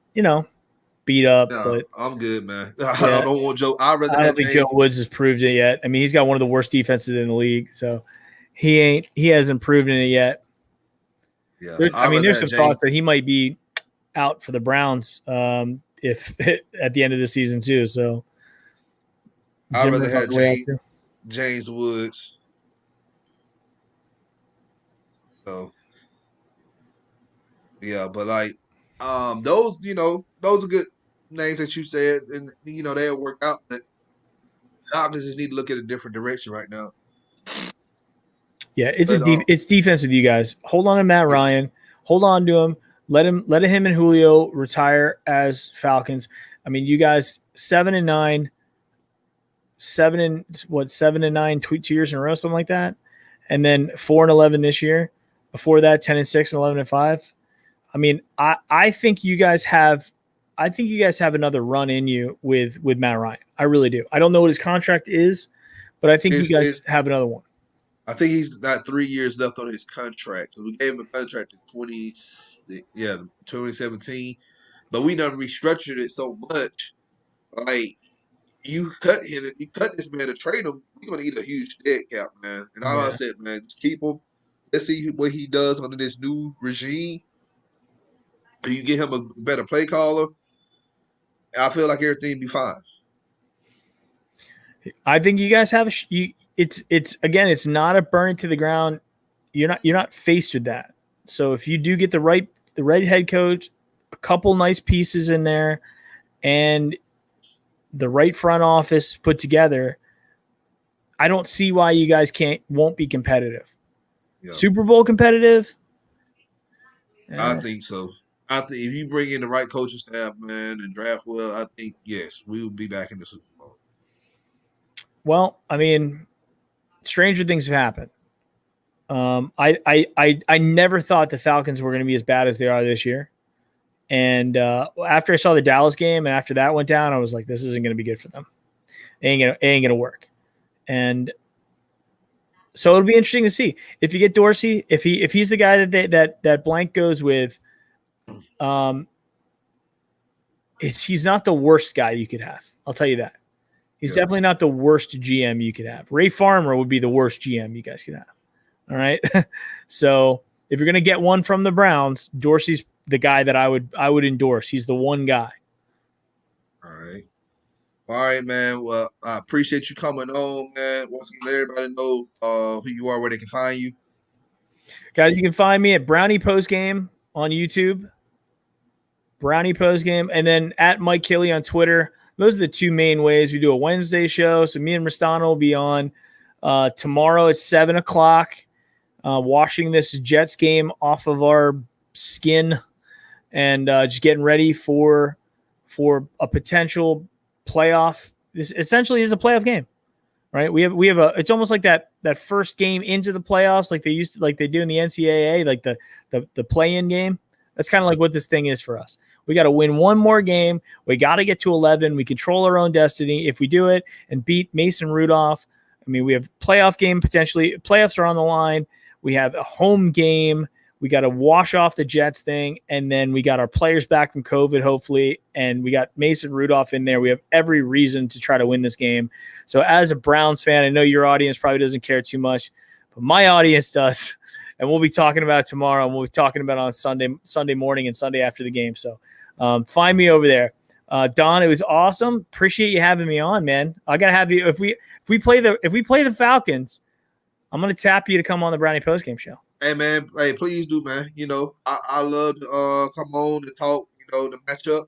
beat up. No, But I'm good, man. yeah, I don't want Joe. I'd rather I don't have think Joe James. Woods has proved it yet. I mean, he's got one of the worst defenses in the league, so he hasn't proven it yet. Yeah, I I'd mean, rather there's have some James. thoughts that he might be out for the Browns if at the end of the season too. So I'd rather Zimmer's on have the way out too. James Woods. So yeah, but like those, those are good names that you said, and they'll work out. But Falcons just need to look at a different direction right now. Yeah, it's But it's defense with you guys. Hold on to Matt yeah, Ryan. Hold on to him. Let him and Julio retire as Falcons. I mean, you guys 7-9, 7-9 2 years in a row, something like that, and then 4-11 this year. Before that, 10-6 and 11-5. I mean, I think you guys have another run in you with Matt Ryan. I really do. I don't know what his contract is, but I think you guys have another one. I think he's got 3 years left on his contract. We gave him a contract in 2017, but we done restructured it so much. Like you cut this man to trade him, we're gonna eat a huge dead cap, man. And all I said, man, just keep him. Let's see what he does under this new regime. You get him a better play caller, I feel like everything be fine. I think you guys have it's not a burn it to the ground. You're not faced with that. So if you do get the right head coach, a couple nice pieces in there, and the right front office put together, I don't see why you guys won't be competitive. Yeah. Super Bowl competitive? I think so. I think if you bring in the right coaching staff, man, and draft well, I think yes, we will be back in the Super Bowl. Well, I mean, stranger things have happened. I never thought the Falcons were going to be as bad as they are this year. And after I saw the Dallas game and after that went down, I was like, this isn't going to be good for them. It ain't gonna work. And so it'll be interesting to see if you get Dorsey, if he's the guy that Blank goes with. He's not the worst guy you could have. I'll tell you that. He's definitely not the worst GM you could have. Ray Farmer would be the worst GM you guys could have. All right. So if you're going to get one from the Browns, Dorsey's the guy that I would endorse. He's the one guy. All right, man. Well, I appreciate you coming on, man. Once again, let everybody know who you are, where they can find you. Guys, you can find me at Brownie Postgame on YouTube. Brownie Postgame. And then at Mike Killi on Twitter. Those are the two main ways. We do a Wednesday show. So me and Ristano will be on tomorrow at 7:00, washing this Jets game off of our skin and just getting ready for a potential playoff. This essentially is a playoff game, right? We have it's almost like that first game into the playoffs, like they do in the NCAA, like the play-in game. That's kind of like what this thing is for us. We got to win one more game. We got to get to 11. We control our own destiny. If we do it and beat Mason Rudolph, I mean, we have playoff game potentially. Playoffs are on the line. We have a home game. We got to wash off the Jets thing, and then we got our players back from COVID, hopefully, and we got Mason Rudolph in there. We have every reason to try to win this game. So as a Browns fan, I know your audience probably doesn't care too much, but my audience does. And we'll be talking about it tomorrow, and we'll be talking about it on Sunday morning and Sunday after the game. So find me over there. Don, it was awesome. Appreciate you having me on, man. I gotta have you if we play the Falcons, I'm gonna tap you to come on the Brownie Postgame show. Hey man, hey, please do, man. I love to come on and talk, the matchup.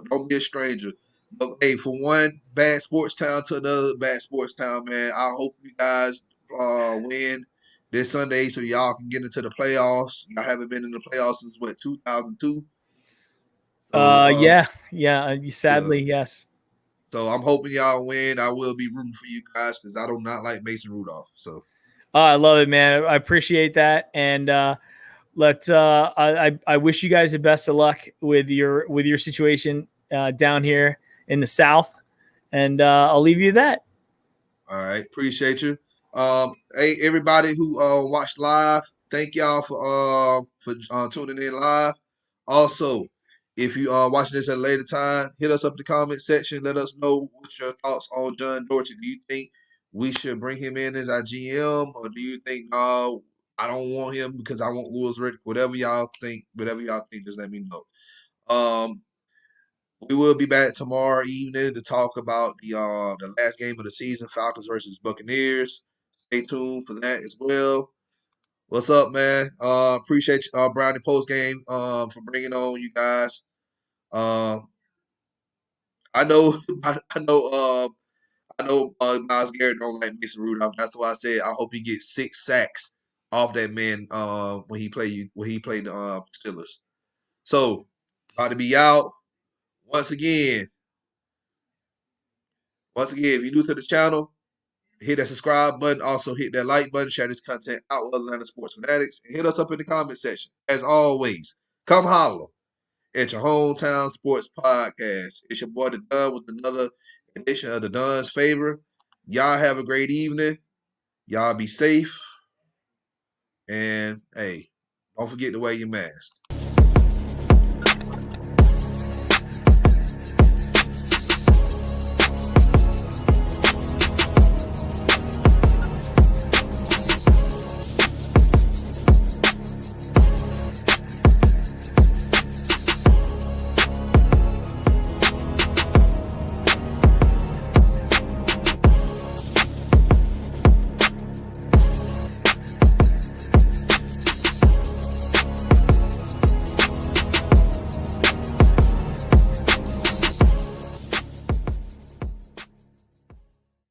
Don't be a stranger. But hey, from one bad sports town to another bad sports town, man. I hope you guys win this Sunday so y'all can get into the playoffs. Y'all haven't been in the playoffs since 2002. So, yeah. Sadly, yes. So I'm hoping y'all win. I will be rooting for you guys because I do not like Mason Rudolph. So. I love it, man. I appreciate that, and I wish you guys the best of luck with your situation down here in the South, and I'll leave you at that. All right, appreciate you. Hey, everybody who watched live, thank y'all for tuning in live. Also, If you are watching this at a later time, hit us up in the comment section. Let us know what's your thoughts on John Dorsey. Do you think we should bring him in as our GM, or do you think, no, I don't want him because I want Louis Riddick? Whatever y'all think, just let me know. We will be back tomorrow evening to talk about the last game of the season, Falcons versus Buccaneers. Stay tuned for that as well. What's up, man? Appreciate Brownie post game for bringing on you guys. I know, I know. Myles Garrett don't like Mason Rudolph. That's why I said I hope he gets 6 sacks off that man when he played the Steelers. So about to be out once again. If you're new to the channel, hit that subscribe button. Also hit that like button. Share this content out with Atlanta sports fanatics, and hit us up in the comment section. As always, come holler at your hometown sports podcast. It's your boy The Don with another edition of The Don's Favor. Y'all have a great evening. Y'all be safe. And hey, don't forget to wear your mask.